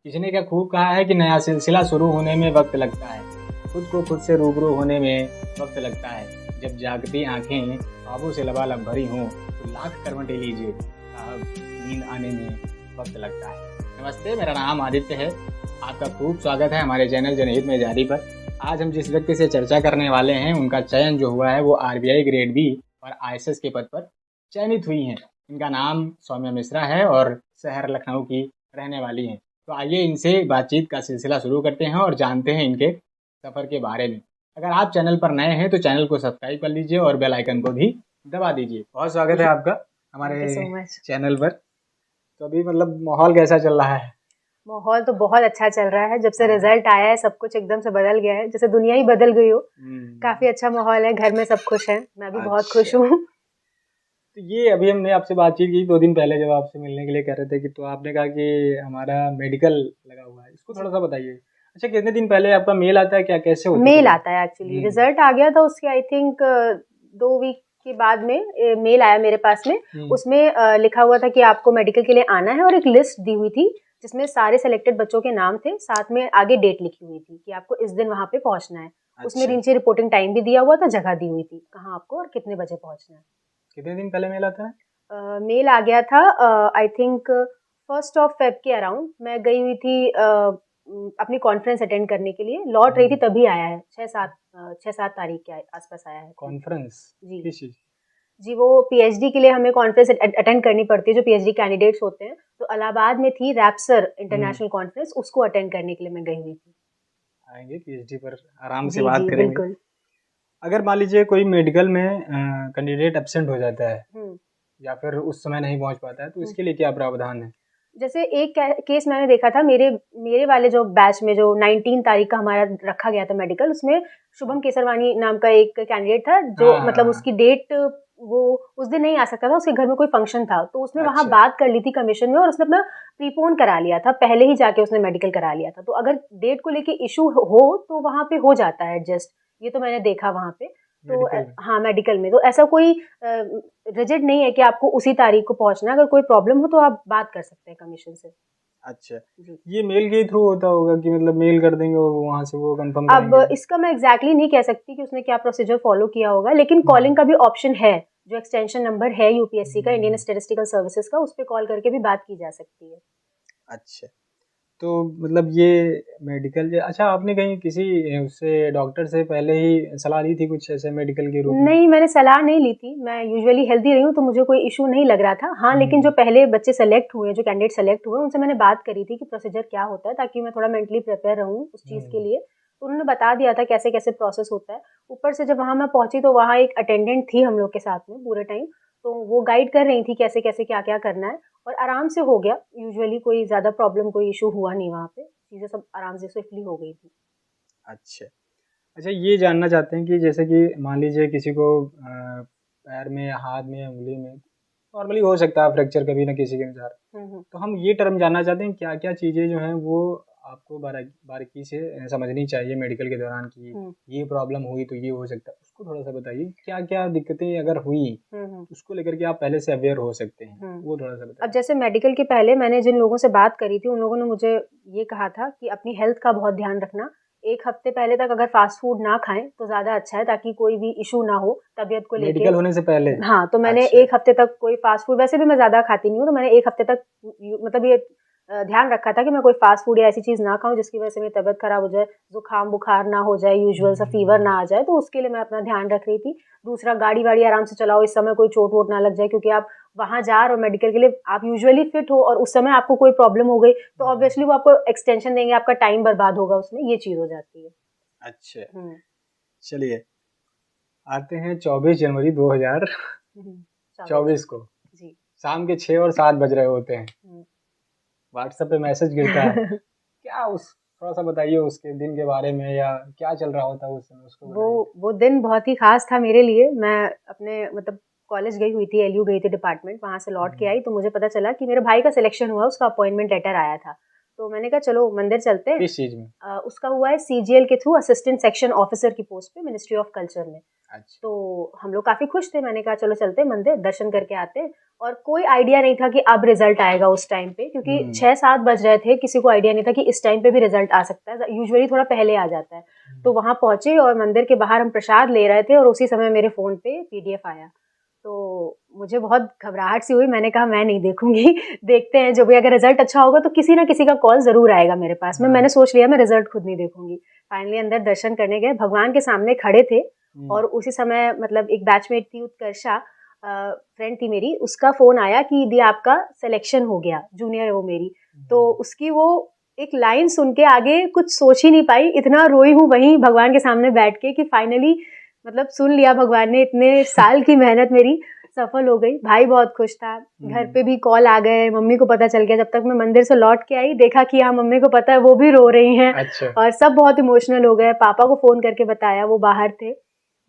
किसी ने क्या खूब कहा है कि नया सिलसिला शुरू होने में वक्त लगता है, खुद को खुद से रूबरू होने में वक्त लगता है। जब जागती आंखें ख्वाबों से लबालब भरी हों तो लाख करवटें लीजिए, साहब नींद आने में वक्त लगता है। नमस्ते, मेरा नाम आदित्य है। आपका खूब स्वागत है हमारे चैनल जनहित में जारी पर। आज हम जिस व्यक्ति से चर्चा करने वाले हैं उनका चयन जो हुआ है वो आरबीआई ग्रेड बी और आईएएस के पद पर चयनित हुई हैं। इनका नाम सौम्या मिश्रा है और शहर लखनऊ की रहने वाली हैं। तो आइए इनसे बातचीत का सिलसिला शुरू करते हैं और जानते हैं इनके सफ़र के बारे में। अगर आप चैनल पर नए हैं तो चैनल को सब्सक्राइब कर लीजिए और बेल आइकन को भी दबा दीजिए। बहुत स्वागत है आपका हमारे चैनल पर। तो अभी मतलब माहौल कैसा चल रहा है? माहौल तो बहुत अच्छा चल रहा है। जब से रिजल्ट आया है सब कुछ एकदम से बदल गया है, जैसे दुनिया ही बदल गई हो। काफी अच्छा माहौल है, घर में सब खुश हैं, मैं भी बहुत खुश हूँ। तो ये अभी हमने आपसे बातचीत की 2 दिन पहले जब आपसे मिलने के लिए कह रहे थे कि तो आपने कहा कि हमारा मेडिकल लगा हुआ है, इसको थोड़ा सा बताइए। अच्छा, कितने दिन पहले आपका मेल आता है, क्या कैसे होता है? मेल आता है एक्चुअली, रिजल्ट आ गया था उसके आई थिंक 2 वीक के बाद में मेल आया मेरे पास में। उसमें लिखा हुआ था कि आपको मेडिकल के लिए आना है और एक लिस्ट दी हुई थी जिसमें सारे सिलेक्टेड बच्चों के नाम थे, साथ में आगे डेट लिखी हुई थी कि आपको इस दिन वहां पे पहुंचना है। उसमें नीचे रिपोर्टिंग टाइम भी दिया हुआ था, जगह दी हुई थी कहाँ आपको और कितने बजे पहुंचना है। कितने दिन पहले मेल आता है? मेल आ गया था आई थिंक 1 Feb के अराउंड। मैं गई हुई थी अपनी कॉन्फ्रेंस अटेंड करने के लिए, लौट रही थी तभी आया है। 6-7 तारीख के आसपास आया है कॉन्फ्रेंस। जी किस चीज? जी, वो पीएचडी के लिए हमें कॉन्फ्रेंस अटेंड करनी पड़ती है, जो पीएचडी कैंडिडेट्स होते हैं। तो इलाहाबाद में थी रैप्सर इंटरनेशनल कॉन्फ्रेंस, उसको अटेंड करने के लिए मैं गई हुई थी। आएंगे पीएचडी पर आराम से जी बात जी करेंगे। बिल्कुल। अगर मान लीजिए कोई मेडिकल में कैंडिडेट एब्सेंट हो जाता है या फिर उस समय नहीं पहुंच पाता है तो इसके लिए क्या प्रावधान है? जैसे एक केस मैंने देखा था, मेरे वाले जो बैच में जो 19 तारीख का हमारा रखा गया था मेडिकल, उसमें शुभम केसरवानी नाम का एक कैंडिडेट था जो मतलब उसकी डेट वो उस दिन नहीं आ सकता था, उसके घर में कोई फंक्शन था, तो उसने वहां बात कर ली थी कमीशन में और उसने अपना प्रीपोन करा लिया था, पहले ही जाके उसने मेडिकल करा लिया था। तो अगर डेट को लेके इशू हो तो वहां पे हो जाता है एडजस्ट, ये तो मैंने देखा वहां पे। तो हाँ, मेडिकल में तो ऐसा कोई रिजिड नहीं है कि आपको उसी तारीख को पहुंचना है। अगर कोई प्रॉब्लम हो तो आप बात कर सकते हैं कमीशन से। अच्छा, ये मेल के थ्रू होता होगा कि मतलब मेल कर देंगे और वहाँ से वो कंफर्म करेंगे? अब इसका मैं एग्जैक्टली नहीं कह सकती कि उसने क्या प्रोसीजर फॉलो किया होगा, लेकिन कॉलिंग का भी ऑप्शन है, जो एक्सटेंशन नंबर है यूपीएससी का, इंडियन स्टैटिस्टिकल सर्विसेज का, उस पर कॉल करके भी बात की जा सकती है। अच्छा, तो मतलब ये मेडिकल अच्छा, आपने कहीं किसी उससे डॉक्टर से पहले ही सलाह ली थी कुछ ऐसे मेडिकल के रूप में? नहीं, मैंने सलाह नहीं ली थी। मैं यूजुअली हेल्दी रही हूँ तो मुझे कोई इशू नहीं लग रहा था। हाँ, लेकिन जो पहले बच्चे सेलेक्ट हुए, जो कैंडिडेट सेलेक्ट हुए, उनसे मैंने बात करी थी कि प्रोसीजर क्या होता है, ताकि मैं थोड़ा मेंटली प्रिपेयर रहूँ उस चीज़ के लिए। तो उन्होंने बता दिया था कैसे कैसे प्रोसेस होता है। ऊपर से जब वहाँ मैं पहुंची तो वहाँ एक अटेंडेंट थी हम लोग के साथ में पूरे टाइम, तो वो गाइड कर रही थी कैसे कैसे क्या क्या करना है, और आराम से हो गया। यूजुअली कोई ज़्यादा प्रॉब्लम, कोई इशू हुआ नहीं वहाँ पे, चीज़ें सब आराम से स्विफ्टली हो गई थी। अच्छा अच्छा, ये जानना चाहते हैं कि जैसे कि मान लीजिए किसी को पैर में या हाथ में या उंगली में नॉर्मली हो सकता है फ्रैक्चर कभी ना किसी के अनुसार, तो हम ये टर्म जानना चाहते हैं क्या क्या चीज़ें जो हैं वो आपको बारीकी से समझनी चाहिए मेडिकल के दौरान कि ये प्रॉब्लम हुई तो ये हो सकता है, उसको थोड़ा सा बताइए। क्या क्या दिक्कतें अगर हुई उसको लेकर के आप पहले से अवेयर हो सकते हैं, वो थोड़ा सा बताइए। अब जैसे मेडिकल के पहले मैंने जिन लोगों से बात करी थी, उन लोगों ने मुझे ये कहा था कि अपनी हेल्थ का बहुत ध्यान रखना। 1 हफ्ते पहले तक अगर फास्ट फूड ना खाएं तो ज्यादा अच्छा है, ताकि कोई भी इशू ना हो तबीयत को लेके। मेडिकल होने से पहले? हाँ, तो मैंने 1 हफ्ते तक कोई फास्ट फूड, वैसे भी मैं ज्यादा खाती नहीं हूँ, तो मैंने 1 हफ्ते तक मतलब ये ध्यान रखा था कि मैं कोई फास्ट फूड या ऐसी चीज ना खाऊं जिसकी वजह से मेरी तबीयत खराब हो जाए, जुकाम बुखार ना हो जाए, यूजुअल सा फीवर ना आ जाए। तो उसके लिए मैं अपना ध्यान रख रही थी। दूसरा, गाड़ी वाड़ी आराम से चलाओ, इस समय कोई चोट वोट ना लग जाए, क्योंकि आप वहां जा रहे हो मेडिकल के लिए, आप यूजुअली फिट हो और उस समय आपको कोई प्रॉब्लम हो गई तो ऑब्वियसली वो आपको एक्सटेंशन देंगे, आपका टाइम बर्बाद होगा उसमें, ये चीज हो जाती है। अच्छा, चलिए आते हैं 24 जनवरी 2024 को। जी, शाम के 6 और 7 बज रहे होते हैं, व्हाट्सएप पे मैसेज गिरता है। क्या उस थोड़ा सा बताइए उसके दिन के बारे में, या क्या चल रहा होता है उस समय, उसको बताइए। वो दिन बहुत ही खास था मेरे लिए। मैं अपने मतलब कॉलेज गई हुई थी, एलयू गई थी डिपार्टमेंट, वहां से लौट के आई तो मुझे पता चला कि मेरे भाई का सिलेक्शन हुआ, उसका अपॉइंटमेंट लेटर आया था। तो मैंने कहा चलो मंदिर चलते हैं। किस चीज में? उसका हुआ है CGL के थ्रू, असिस्टेंट सेक्शन ऑफिसर की पोस्ट पे, मिनिस्ट्री ऑफ कल्चर में। अच्छा। तो हम लोग काफी खुश थे, मैंने कहा चलो चलते हैं मंदिर, दर्शन करके आते हैं। और कोई आइडिया नहीं था कि अब रिजल्ट आएगा उस टाइम पे, क्योंकि 6-7 बज रहे थे, किसी को आइडिया नहीं था कि इस टाइम पे भी रिजल्ट आ सकता है, यूजुअली थोड़ा पहले आ जाता है। तो वहां पहुंचे और मंदिर के बाहर हम प्रसाद ले रहे थे और उसी समय मेरे फोन पे PDF आया। तो मुझे बहुत घबराहट सी हुई, मैंने कहा मैं नहीं देखूंगी देखते हैं, जो भी अगर रिजल्ट अच्छा होगा तो किसी ना किसी का कॉल जरूर आएगा मेरे पास में। मैंने सोच लिया मैं रिजल्ट खुद नहीं देखूंगी। फाइनली अंदर दर्शन करने गए, भगवान के सामने खड़े थे और उसी समय मतलब एक बैचमेट थी उत्कर्षा, फ्रेंड थी मेरी, उसका फोन आया कि दी आपका सिलेक्शन हो गया, जूनियर है वो मेरी। तो उसकी वो एक लाइन सुन के आगे कुछ सोच ही नहीं पाई, इतना रोई हूँ वहीं भगवान के सामने बैठ के कि फाइनली मतलब सुन लिया भगवान ने, इतने साल की मेहनत मेरी सफल हो गई। भाई बहुत खुश था, घर पे भी कॉल आ गए, मम्मी को पता चल गया। जब तक मैं मंदिर से लौट के आई देखा कि हाँ मम्मी को पता है, वो भी रो रही हैं। अच्छा। और सब बहुत इमोशनल हो गए। पापा को फोन करके बताया, वो बाहर थे।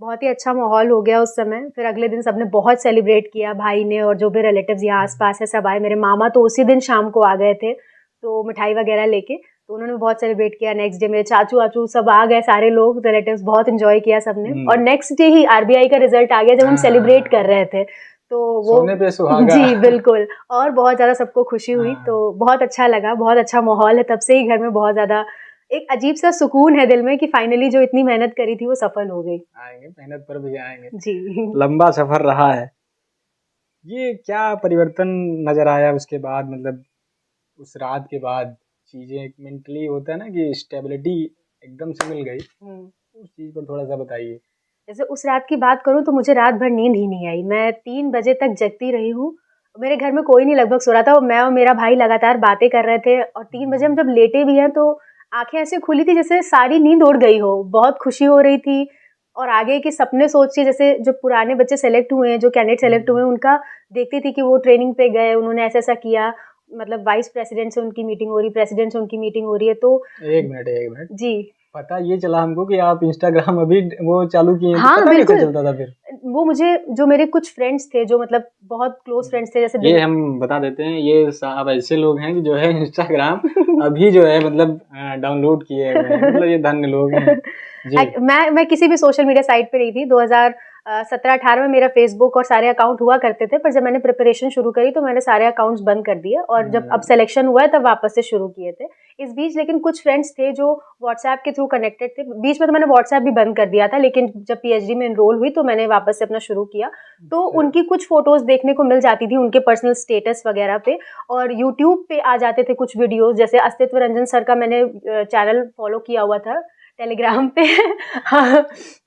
बहुत ही अच्छा माहौल हो गया उस समय। फिर अगले दिन सबने बहुत सेलिब्रेट किया, भाई ने और जो भी रिलेटिव्स यहाँ आसपास है सब आए। मेरे मामा तो उसी दिन शाम को आ गए थे, तो मिठाई वगैरह लेके, तो उन्होंने बहुत सेलिब्रेट किया। नेक्स्ट डे मेरे चाचू वाचू सब आ गए, सारे लोग रिलेटिव्स, बहुत एंजॉय किया सबने। और नेक्स्ट डे ही RBI का रिजल्ट आ गया जब हम सेलिब्रेट कर रहे थे, तो वो सोने पे सुहागा। जी बिल्कुल, और बहुत ज्यादा सबको खुशी हुई। तो बहुत अच्छा लगा, बहुत अच्छा माहौल है। तब से ही घर में बहुत ज्यादा एक अजीब सा सुकून है दिल में कि फाइनली जो इतनी मेहनत करी थी वो सफल हो गई। आएंगे, मेहनत पर भी आएंगे जी। लंबा सफर रहा है। ये क्या परिवर्तन नजर आया उसके बाद, मतलब उस रात के बाद चीजें मेंटली होता है ना कि स्टेबिलिटी एकदम से मिल गई, उस चीज पर थोड़ा सा बताइए। जैसे उस रात की बात करूं तो मुझे रात भर नींद ही नहीं आई, मैं 3 बजे तक जगती रही हूँ। मेरे घर में कोई नहीं लगभग सो रहा था, मैं और मेरा भाई लगातार बातें कर रहे थे। और 3 बजे हम जब लेटे भी हैं तो आंखें ऐसे खुली थी जैसे सारी नींद उड़ गई हो, बहुत खुशी हो रही थी। और आगे के सपने सोच के, जैसे जो पुराने बच्चे सेलेक्ट हुए हैं, जो कैंडिडेट सेलेक्ट हुए हैं, उनका देखती थी कि वो ट्रेनिंग पे गए, उन्होंने ऐसा ऐसा किया, मतलब वाइस प्रेसिडेंट से उनकी मीटिंग हो रही, प्रेसिडेंट से उनकी मीटिंग हो रही है। तो एक मिनट जी, पता ये चला हमको कि आप इंस्टाग्राम अभी वो चालू किए हैं, तो हाँ पता बिल्कुल कैसे चलता था फिर? वो मुझे, जो मेरे कुछ फ्रेंड्स थे, जो मतलब बहुत क्लोज फ्रेंड्स थे, जैसे ये हम बता देते हैं, ये साहब ऐसे लोग हैं कि जो है इंस्टाग्राम अभी जो है मतलब डाउनलोड किए हुए हैं, मतलब ये धन्य लोग हैं जी। मैं किसी भी सोशल मीडिया साइट पे नहीं थी। 2017-18 में मेरा फेसबुक और सारे अकाउंट हुआ करते थे, पर जब मैंने प्रिपरेशन शुरू करी तो मैंने सारे अकाउंट्स बंद कर दिए, और जब अब सिलेक्शन हुआ है तब वापस से शुरू किए थे। इस बीच लेकिन कुछ फ्रेंड्स थे जो व्हाट्सएप के थ्रू कनेक्टेड थे। बीच में तो मैंने व्हाट्सएप भी बंद कर दिया था, लेकिन जब PhD में एनरोल हुई तो मैंने वापस से अपना शुरू किया। तो उनकी कुछ फोटोज देखने को मिल जाती थी, उनके पर्सनल स्टेटस वगैरह पे। और यूट्यूब पे आ जाते थे कुछ वीडियोज, जैसे अस्तित्व रंजन सर का मैंने चैनल फॉलो किया हुआ था टेलीग्राम पे। हाँ,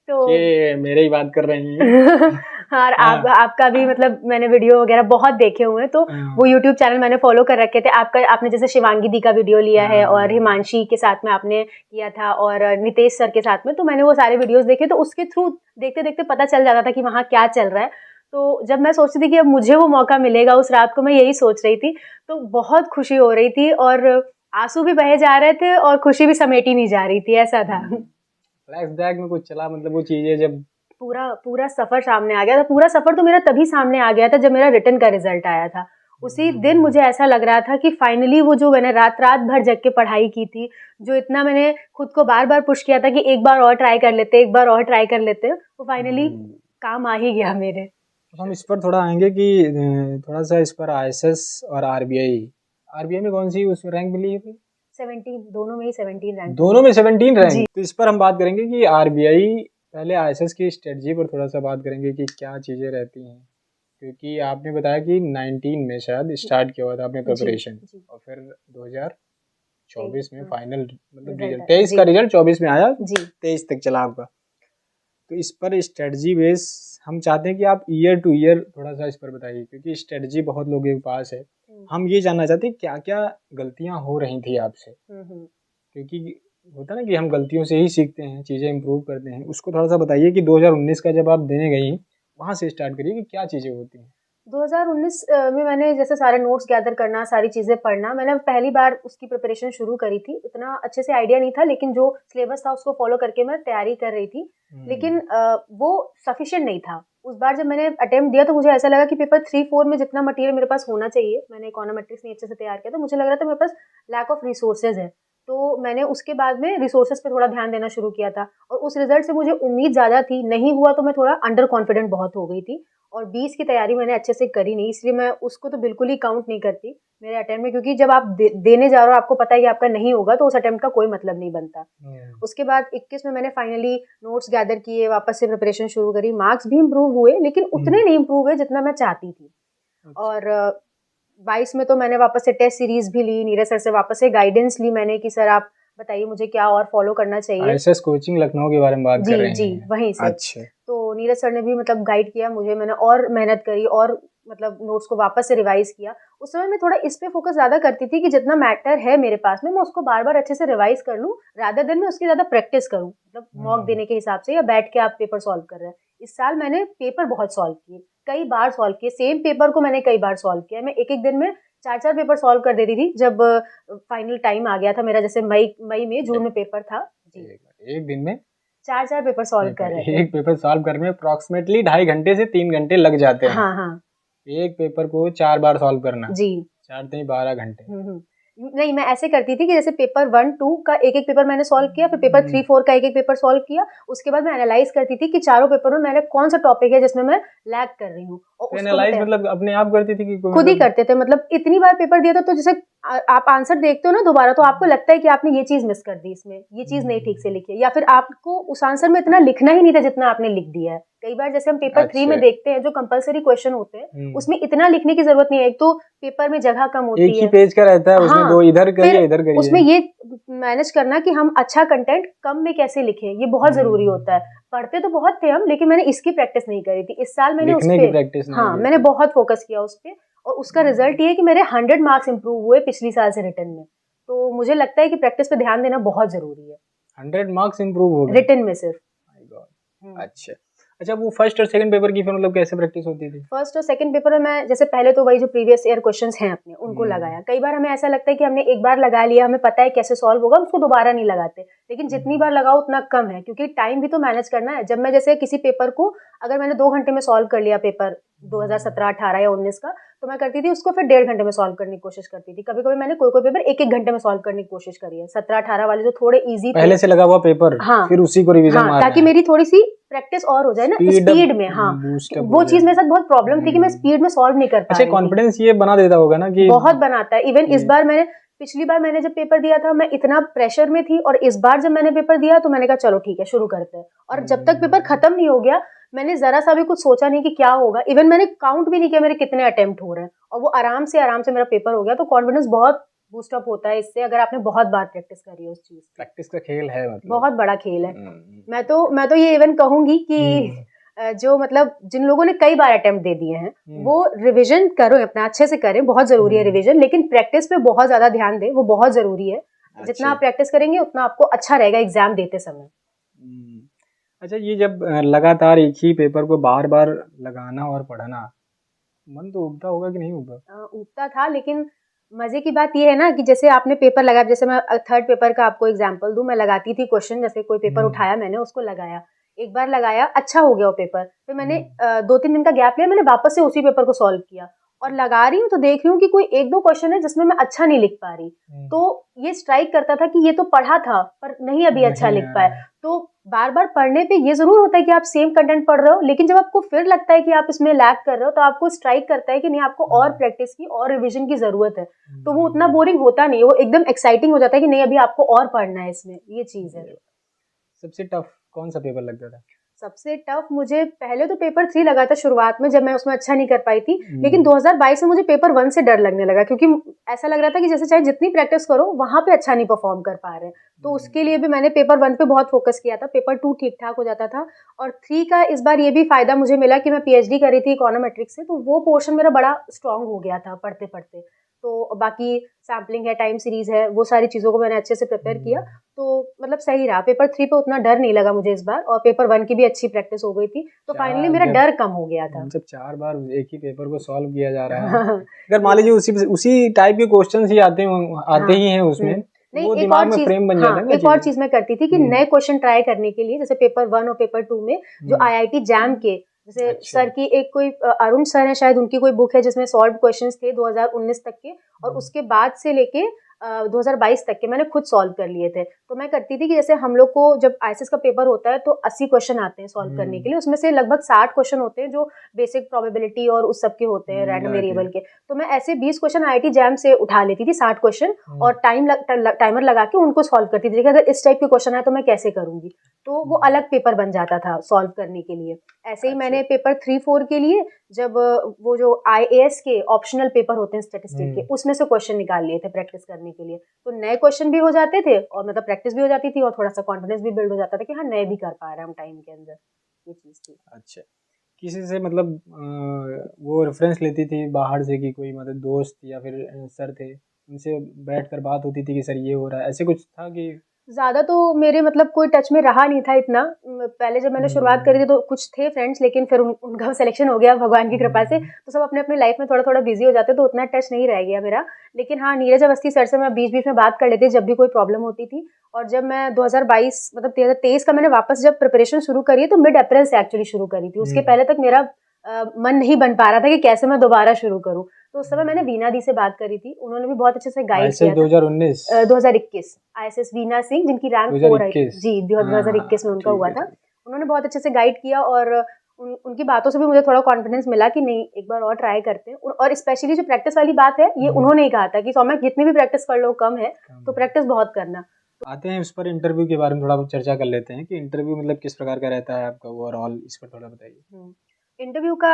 तो ये मेरे ही बात कर रही हैं। हाँ, आपका भी मतलब मैंने वीडियो वगैरह बहुत देखे हुए हैं, तो वो यूट्यूब चैनल मैंने फॉलो कर रखे थे। आपने जैसे शिवांगी दी का वीडियो लिया है, और हिमांशी के साथ में आपने किया था, और नितेश सर के साथ में, तो मैंने वो सारे वीडियोस देखे। तो उसके थ्रू देखते देखते पता चल जाता था कि वहाँ क्या चल रहा है। तो जब मैं सोचती थी कि अब मुझे वो मौका मिलेगा, उस रात को मैं यही सोच रही थी, तो बहुत खुशी हो रही थी, और आंसू भी बहे जा रहे थे और खुशी भी समेटी नहीं जा रही थी, ऐसा था। फ्लैशबैक में कुछ चला, मतलब वो चीजें जब पूरा सफर सामने आ गया था। पूरा सफर तो मेरा तभी सामने आ गया था जब मेरा रिटर्न का रिजल्ट आया था। उसी दिन मुझे ऐसा लग रहा था कि फाइनली वो जो मैंने रात रात भर जग के पढ़ाई की थी, जो इतना मैंने खुद को बार बार पुश किया था कि एक बार और ट्राई कर लेते, एक बार और ट्राई कर लेते, वो फाइनली काम आ ही गया मेरे। हम इस पर थोड़ा आएंगे कि थोड़ा सा इस पर ISS और आरबीआई में कौन सी उस रैंक मिली है फिर? 17, दोनों में ही 17 रैंक। दोनों में 17 रैंक। तो इस पर हम बात करेंगे कि आरबीआई, पहले ISS की स्ट्रेटजी पर थोड़ा सा बात करेंगे कि क्या चीज़ें रहती हैं, क्योंकि आपने बताया कि 19 में शायद स्टार्ट किया हुआ था आपने प्रिपरेशन, और फिर 2024 में फाइनल मतलब रिजल्ट, 23 का रिजल्ट 24 में आया, 23 तक चला आपका। तो इस पर स्ट्रेटजी बेस हम चाहते हैं कि आप ईयर टू ईयर थोड़ा सा इस पर बताइए, क्योंकि स्ट्रेटजी बहुत लोगों के पास है। हम ये जानना चाहते हैं क्या क्या गलतियां हो रही थी आपसे, क्योंकि होता ना कि हम गलतियों से ही सीखते हैं, चीज़ें इम्प्रूव करते हैं। उसको थोड़ा सा बताइए कि 2019 का जब आप देने गई, वहाँ से स्टार्ट करिए कि क्या चीज़ें होती हैं। 2019 में मैंने जैसे सारे नोट्स गैदर करना, सारी चीज़ें पढ़ना, मैंने पहली बार उसकी प्रिपरेशन शुरू करी थी। इतना अच्छे से आइडिया नहीं था, लेकिन जो सिलेबस था उसको फॉलो करके मैं तैयारी कर रही थी। लेकिन वो सफिशिएंट नहीं था। उस बार जब मैंने अटेम्प्ट दिया तो मुझे ऐसा लगा कि पेपर 3-4 में जितना मटेरियल मेरे पास होना चाहिए, मैंने इकोनॉमेट्रिक्स में अच्छे से तैयार किया, तो मुझे लग रहा था मेरे पास लैक ऑफ रिसोर्सेज है। तो मैंने उसके बाद में रिसोर्सेज पे थोड़ा ध्यान देना शुरू किया था, और उस रिजल्ट से मुझे उम्मीद ज़्यादा थी, नहीं हुआ तो मैं थोड़ा अंडर कॉन्फिडेंट बहुत हो गई थी, और 20 की तैयारी मैंने अच्छे से करी नहीं, इसलिए मैं उसको तो बिल्कुल ही काउंट नहीं करती मेरे अटेम्प्ट में, क्योंकि जब आप देने जा रहे हो, आपको पता है कि आपका नहीं होगा, तो उस अटेम्प्ट का कोई मतलब नहीं बनता। उसके बाद 21 में मैंने फाइनली नोट्स गैदर किए, वापस से प्रिपरेशन शुरू करी, मार्क्स भी इम्प्रूव हुए, लेकिन उतने नहीं इम्प्रूव हुए जितना मैं चाहती थी। और 22 में तो मैंने वापस से टेस्ट सीरीज भी ली, नीरज सर से वापस से गाइडेंस ली मैंने कि सर आप बताइए मुझे क्या और फॉलो करना चाहिए। एसएस कोचिंग लखनऊ के बारे में बात कर रहे हैं? जी वहीं से। अच्छा। तो नीरज सर ने भी मतलब गाइड किया मुझे, मैंने और मेहनत करी और मतलब नोट्स को वापस से रिवाइज किया। उस समय मैं थोड़ा इस पे फोकस ज़्यादा करती थी कि जितना मैटर है मेरे पास में मैं उसको बार बार अच्छे से रिवाइज कर लूँ, रादर देन मैं उसकी ज़्यादा प्रैक्टिस करूँ, मतलब मॉक देने के हिसाब से या बैठ के आप पेपर सॉल्व कर रहे हैं। इस साल मैंने पेपर बहुत सॉल्व किए, कई बार सॉल्व किए, सेम पेपर को मैंने कई बार सॉल्व किया। मैं एक एक दिन में 4-4 पेपर सॉल्व कर देती थी जब फाइनल टाइम आ गया था मेरा, जैसे मई में जून में पेपर था जी। एक दिन में 4-4 पेपर सॉल्व कर रहे थे। एक पेपर सॉल्व करने में अप्रोक्सीमेटली 2.5 घंटे से 3 घंटे लग जाते हैं। हाँ। एक पेपर को 4 बार सॉल्व करना जी। 4 नहीं 12 घंटे। नहीं, मैं ऐसे करती थी कि जैसे पेपर 1-2 का एक एक पेपर मैंने सॉल्व किया, फिर पेपर 3-4 का एक एक पेपर सॉल्व किया, उसके बाद मैं एनालाइज करती थी कि चारों पेपर में मैंने कौन सा टॉपिक है जिसमें मैं लैग कर रही हूँ, और एनालाइज मतलब अपने आप करती थी कि खुद ही करते थे। मतलब इतनी बार पेपर दिया था तो जैसे आप आंसर देखते हो ना दोबारा, तो आपको लगता है कि आपने ये चीज मिस कर दी, इसमें ये चीज नहीं ठीक से लिखी है, या फिर आपको उस आंसर में इतना लिखना ही नहीं था जितना आपने लिख दिया है। कई बार जैसे हम पेपर 3 में देखते हैं जो कंपलसरी क्वेश्चन होते हैं उसमें इतना लिखने की जरूरत नहीं है, एक तो पेपर में जगह कम होती है, एक ही पेज का रहता है, उसमें दो इधर करिए इधर करिए, उसमें ये मैनेज करना कि हम अच्छा कंटेंट कम में कैसे लिखें, ये बहुत जरूरी होता है। पढ़ते तो बहुत थे हम, लेकिन मैंने इसकी प्रैक्टिस नहीं करी थी। इस साल मैंने उस पे मैंने बहुत फोकस किया उस पे, और उसका रिजल्ट ये है कि मेरे 100 मार्क्स इंप्रूव हुए पिछली साल से रिटन में। तो मुझे लगता है कि प्रैक्टिस पे ध्यान देना बहुत जरूरी है। 100 मार्क्स इंप्रूव हो गए रिटन में सिर्फ। अच्छा, वो फर्स्ट और सेकंड पेपर की फिर मतलब कैसे प्रैक्टिस होती थी? फर्स्ट और सेकंड पेपर में मैं जैसे पहले तो वही जो प्रीवियस ईयर क्वेश्चंस हैं अपने उनको लगाया। कई बार हमें ऐसा लगता है कि हमने एक बार लगा लिया, हमें पता है कैसे सॉल्व होगा, उसको दोबारा नहीं लगाते, लेकिन जितनी बार लगाओ उतना कम है, क्योंकि टाइम भी तो मैनेज करना है। जब मैं जैसे किसी पेपर को अगर मैंने 2 घंटे में सॉल्व कर लिया पेपर 2017, 18 या 19 का, तो मैं करती थी उसको फिर 1.5 घंटे में सॉल्व करने की कोशिश करती थी। कभी कभी मैंने कोई पेपर 1-1 घंटे में सॉल्व करने की कोशिश करी है। 17-18 वाले जो थोड़े इजी पहले से लगा हुआ पेपर, फिर उसी को रिवीजन मारना है, ताकि मेरी थोड़ी सी प्रैक्टिस और हो जाए ना स्पीड में। वो चीज मेरे साथ बहुत प्रॉब्लम थी कि मैं स्पीड में सॉल्व नहीं कर पा रही थी। कॉन्फिडेंस ये बना देता होगा ना कि बहुत बनाता है। इवन इस बार पिछली बार मैंने जब पेपर दिया था मैं इतना प्रेशर में थी, और इस बार जब मैंने पेपर दिया तो मैंने कहा चलो ठीक है शुरू करते हैं, और जब तक पेपर खत्म नहीं हो गया मैंने जरा सा भी कुछ सोचा नहीं कि क्या होगा। इवन मैंने काउंट भी नहीं किया मेरे कितने अटेम्प्ट हो रहे हैं, और वो आराम से मेरा पेपर हो गया। तो कॉन्फिडेंस बहुत बूस्ट अप होता है इससे, अगर आपने बहुत बार प्रैक्टिस करी है उस चीज। प्रैक्टिस का खेल है, मतलब बहुत बड़ा खेल है। मैं तो ये इवन कहूंगी कि जो मतलब जिन लोगों ने कई बार अटेम्प्ट दे दिए हैं वो रिवीजन करो, अपना अच्छे से करें, बहुत जरूरी है रिवीजन, लेकिन प्रैक्टिस पे बहुत ज्यादा ध्यान दें, वो बहुत जरूरी है। जितना आप प्रैक्टिस करेंगे उतना आपको अच्छा रहेगा एग्जाम देते समय। अच्छा, ये जब लगातार एक ही पेपर को बार बार लगाना और पढ़ना, मन तो उबता होगा कि नहीं उबता? उबता था, लेकिन मजे की बात ये है ना कि जैसे आपने पेपर लगाया, जैसे मैं थर्ड पेपर का आपको एग्जांपल दूं, मैं लगाती थी क्वेश्चन, जैसे कोई पेपर उठाया मैंने उसको लगाया, एक बार लगाया अच्छा हो गया वो पेपर, फिर मैंने 2-3 दिन का गैप लिया, मैंने वापस से उसी पेपर को सॉल्व किया, और लगा रही हूँ तो देख रही हूँ कि कोई 1-2 क्वेश्चन है जिसमें मैं अच्छा नहीं लिख पा रही। तो ये स्ट्राइक करता था कि ये तो पढ़ा था पर नहीं अभी अच्छा लिख पाए। तो बार बार पढ़ने पे ये जरूर होता है कि आप सेम कंटेंट पढ़ रहे हो, लेकिन जब आपको फिर लगता है कि आप इसमें लैग कर रहे हो तो आपको स्ट्राइक करता है कि नहीं, आपको और प्रैक्टिस की और रिविजन की जरूरत है। तो वो उतना बोरिंग होता नहीं, वो एकदम एक्साइटिंग हो जाता है कि नहीं अभी आपको और पढ़ना है इसमें, ये चीज है। सबसे टफ कौन सा पेपर लगता था? सबसे टफ मुझे पहले तो पेपर 3 लगा था शुरुआत में, जब मैं उसमें अच्छा नहीं कर पाई थी, लेकिन 2022 में मुझे पेपर 1 से डर लगने लगा, क्योंकि ऐसा लग रहा था कि जैसे चाहे जितनी प्रैक्टिस करो वहां पे अच्छा नहीं परफॉर्म कर पा रहे हैं। तो उसके लिए भी मैंने पेपर 1 पे बहुत फोकस किया था, पेपर 2 ठीक ठाक हो जाता था, और 3 का इस बार ये भी फायदा मुझे मिला कि मैं PhD करी थी इकोनॉमेट्रिक्स से, तो वो पोर्शन मेरा बड़ा स्ट्रांग हो गया था पढ़ते पढ़ते। तो बाकी सैम्पलिंग है, टाइम सीरीज है, वो सारी चीज़ों को मैंने अच्छे से प्रिपेयर किया, तो मतलब सही रहा। पेपर 3 पे उतना डर नहीं लगा मुझे इस बार, और पेपर 1 की भी अच्छी प्रैक्टिस हो गई थी, तो फाइनली मेरा डर कम हो गया था। जब 4 बार एक ही पेपर को सॉल्व किया जा रहा है, अगर मान लीजिए उसी टाइप के क्वेश्चंस ही आते ही हैं उसमें, नहीं, वो दिमाग में फ्रेम बन जाता है ना। एक और चीज मैं करती थी कि नए क्वेश्चन ट्राई करने के लिए, जैसे पेपर 1 और पेपर 2 में जो IIT जैम के जैसे अच्छा। सर की एक कोई अरुण सर है शायद, उनकी कोई बुक है जिसमें सॉल्व क्वेश्चंस थे 2019 तक के, और उसके बाद से लेके 2022 तक के मैंने खुद सॉल्व कर लिए थे। तो मैं करती थी कि जैसे हम लोग को जब आईसीएस का पेपर होता है तो 80 क्वेश्चन आते हैं सॉल्व करने के लिए, उसमें से लगभग 60 क्वेश्चन होते हैं जो बेसिक प्रोबेबिलिटी और उस सब के होते हैं, रैंडम वेरिएबल के। तो मैं ऐसे 20 क्वेश्चन आईआईटी जैम से उठा लेती थी, 60 क्वेश्चन, और टाइमर लगा के उनको सॉल्व करती थी कि अगर इस टाइप के क्वेश्चन आए तो मैं कैसे करूंगी। तो वो अलग पेपर बन जाता था सॉल्व करने के लिए। ऐसे ही मैंने पेपर 3-4 के लिए जब वो जो आईएएस के ऑप्शनल पेपर होते हैं स्टैटिस्टिक के, उसमें से क्वेश्चन निकाल लिए थे प्रैक्टिस करने के लिए। तो नए क्वेश्चन भी हो जाते थे और मतलब प्रैक्टिस भी हो जाती थी और थोड़ा सा कॉन्फिडेंस भी बिल्ड हो जाता था कि हाँ नए भी कर पा रहे हैं हम टाइम के अंदर, ये चीज थी। अच्छा, किसी से मतलब वो रेफरेंस लेती थी बाहर से कि कोई मतलब दोस्त या फिर सर थे, उनसे बैठकर बात होती थी कि सर ये हो रहा है, ऐसे कुछ था कि? ज्यादा तो मेरे मतलब कोई टच में रहा नहीं था इतना। पहले जब मैंने शुरुआत करी थी तो कुछ थे फ्रेंड्स, लेकिन फिर उनका सिलेक्शन हो गया भगवान की कृपा से, तो सब अपने अपने लाइफ में थोड़ा थोड़ा बिजी हो जाते, तो उतना टच नहीं रह गया मेरा। लेकिन हाँ, नीरज अवस्थी सर से मैं बीच बीच में बात कर लेती जब भी कोई प्रॉब्लम होती थी। और जब मैं 2022 मतलब 2023 का मैंने वापस जब प्रिपरेशन शुरू करी तो मिड अप्रैल से एक्चुअली शुरू करी थी। उसके पहले तक मेरा मन नहीं बन पा रहा था कि कैसे मैं दोबारा शुरू करूँ। तो उस समय मैंने वीना दी से बात करी थी, उन्होंने भी बहुत अच्छे से गाइड किया था। 2019 2021 आईएसएस वीना सिंह, जिनकी रैंक 4 आई, 2021 जी 2021 में उनका ठीक हुआ है था। ठीक। उन्होंने बहुत अच्छे से गाइड किया और उनकी बातों से भी मुझे थोड़ा कॉन्फिडेंस मिला कि नहीं एक बार और ट्राई करते हैं। और स्पेशली जो प्रैक्टिस वाली बात है ये उन्होंने ही कहा था कि सौम्या जितनी भी प्रैक्टिस कर लो कम है, तो प्रैक्टिस बहुत करना। आते हैं उस पर, इंटरव्यू के बारे में थोड़ा बहुत चर्चा कर लेते हैं कि इंटरव्यू मतलब किस प्रकार का रहता है आपका ओवरऑल, इस पर थोड़ा बताइए। इंटरव्यू का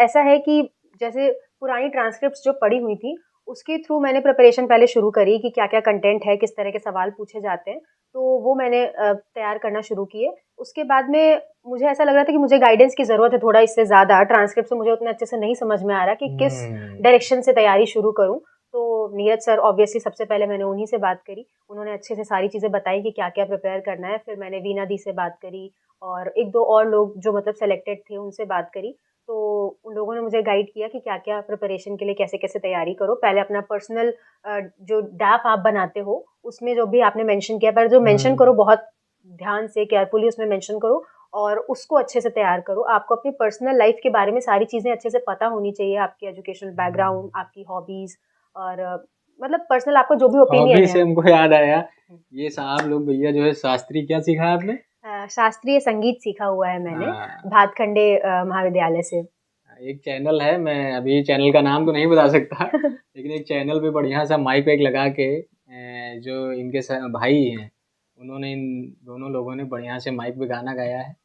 ऐसा है कि जैसे पुरानी ट्रांसक्रिप्ट्स जो पड़ी हुई थी उसके थ्रू मैंने प्रिपरेशन पहले शुरू करी कि क्या क्या कंटेंट है, किस तरह के सवाल पूछे जाते हैं, तो वो मैंने तैयार करना शुरू किए। उसके बाद में मुझे ऐसा लग रहा था कि मुझे गाइडेंस की ज़रूरत है थोड़ा इससे ज़्यादा, ट्रांसक्रिप्ट से मुझे उतने अच्छे से नहीं समझ में आ रहा कि किस डायरेक्शन से तैयारी शुरू करूँ। तो नीरज सर ऑब्वियसली सबसे पहले मैंने उन्हीं से बात करी, उन्होंने अच्छे से सारी चीज़ें बताई कि क्या क्या प्रिपेयर करना है। फिर मैंने वीना दी से बात करी और एक दो और लोग जो मतलब सेलेक्टेड थे उनसे बात करी। तो उन लोगों ने मुझे गाइड किया कि क्या-क्या प्रिपरेशन के लिए कैसे-कैसे तैयारी करो। पहले अपना पर्सनल जो डैफ आप बनाते हो, उसमें जो भी आपने मेंशन किया, पर जो मेंशन करो बहुत ध्यान से, केयरफुली उसमें मेंशन करो और उसको अच्छे से तैयार करो। आपको अपनी पर्सनल लाइफ के बारे में सारी चीज़ें अच्छे से पता होनी चाहिए, आपकी एजुकेशनल बैकग्राउंड, आपकी हॉबीज़ और मतलब पर्सनल आपको जो भी ओपिनियन हॉबी है। से हमको याद आया, ये साहब लोग भैया जो है शास्त्री, क्या सीखा है आपने? शास्त्रीय संगीत सीखा हुआ है मैंने हाँ, भातखंडे महाविद्यालय से। एक चैनल है, मैं अभी चैनल का नाम तो नहीं बता सकता लेकिन एक चैनल पे बढ़िया सा माइक वाइक लगा के जो इनके भाई हैं, उन्होंने इन दोनों लोगों ने बढ़िया से माइक पे गाना गाया है,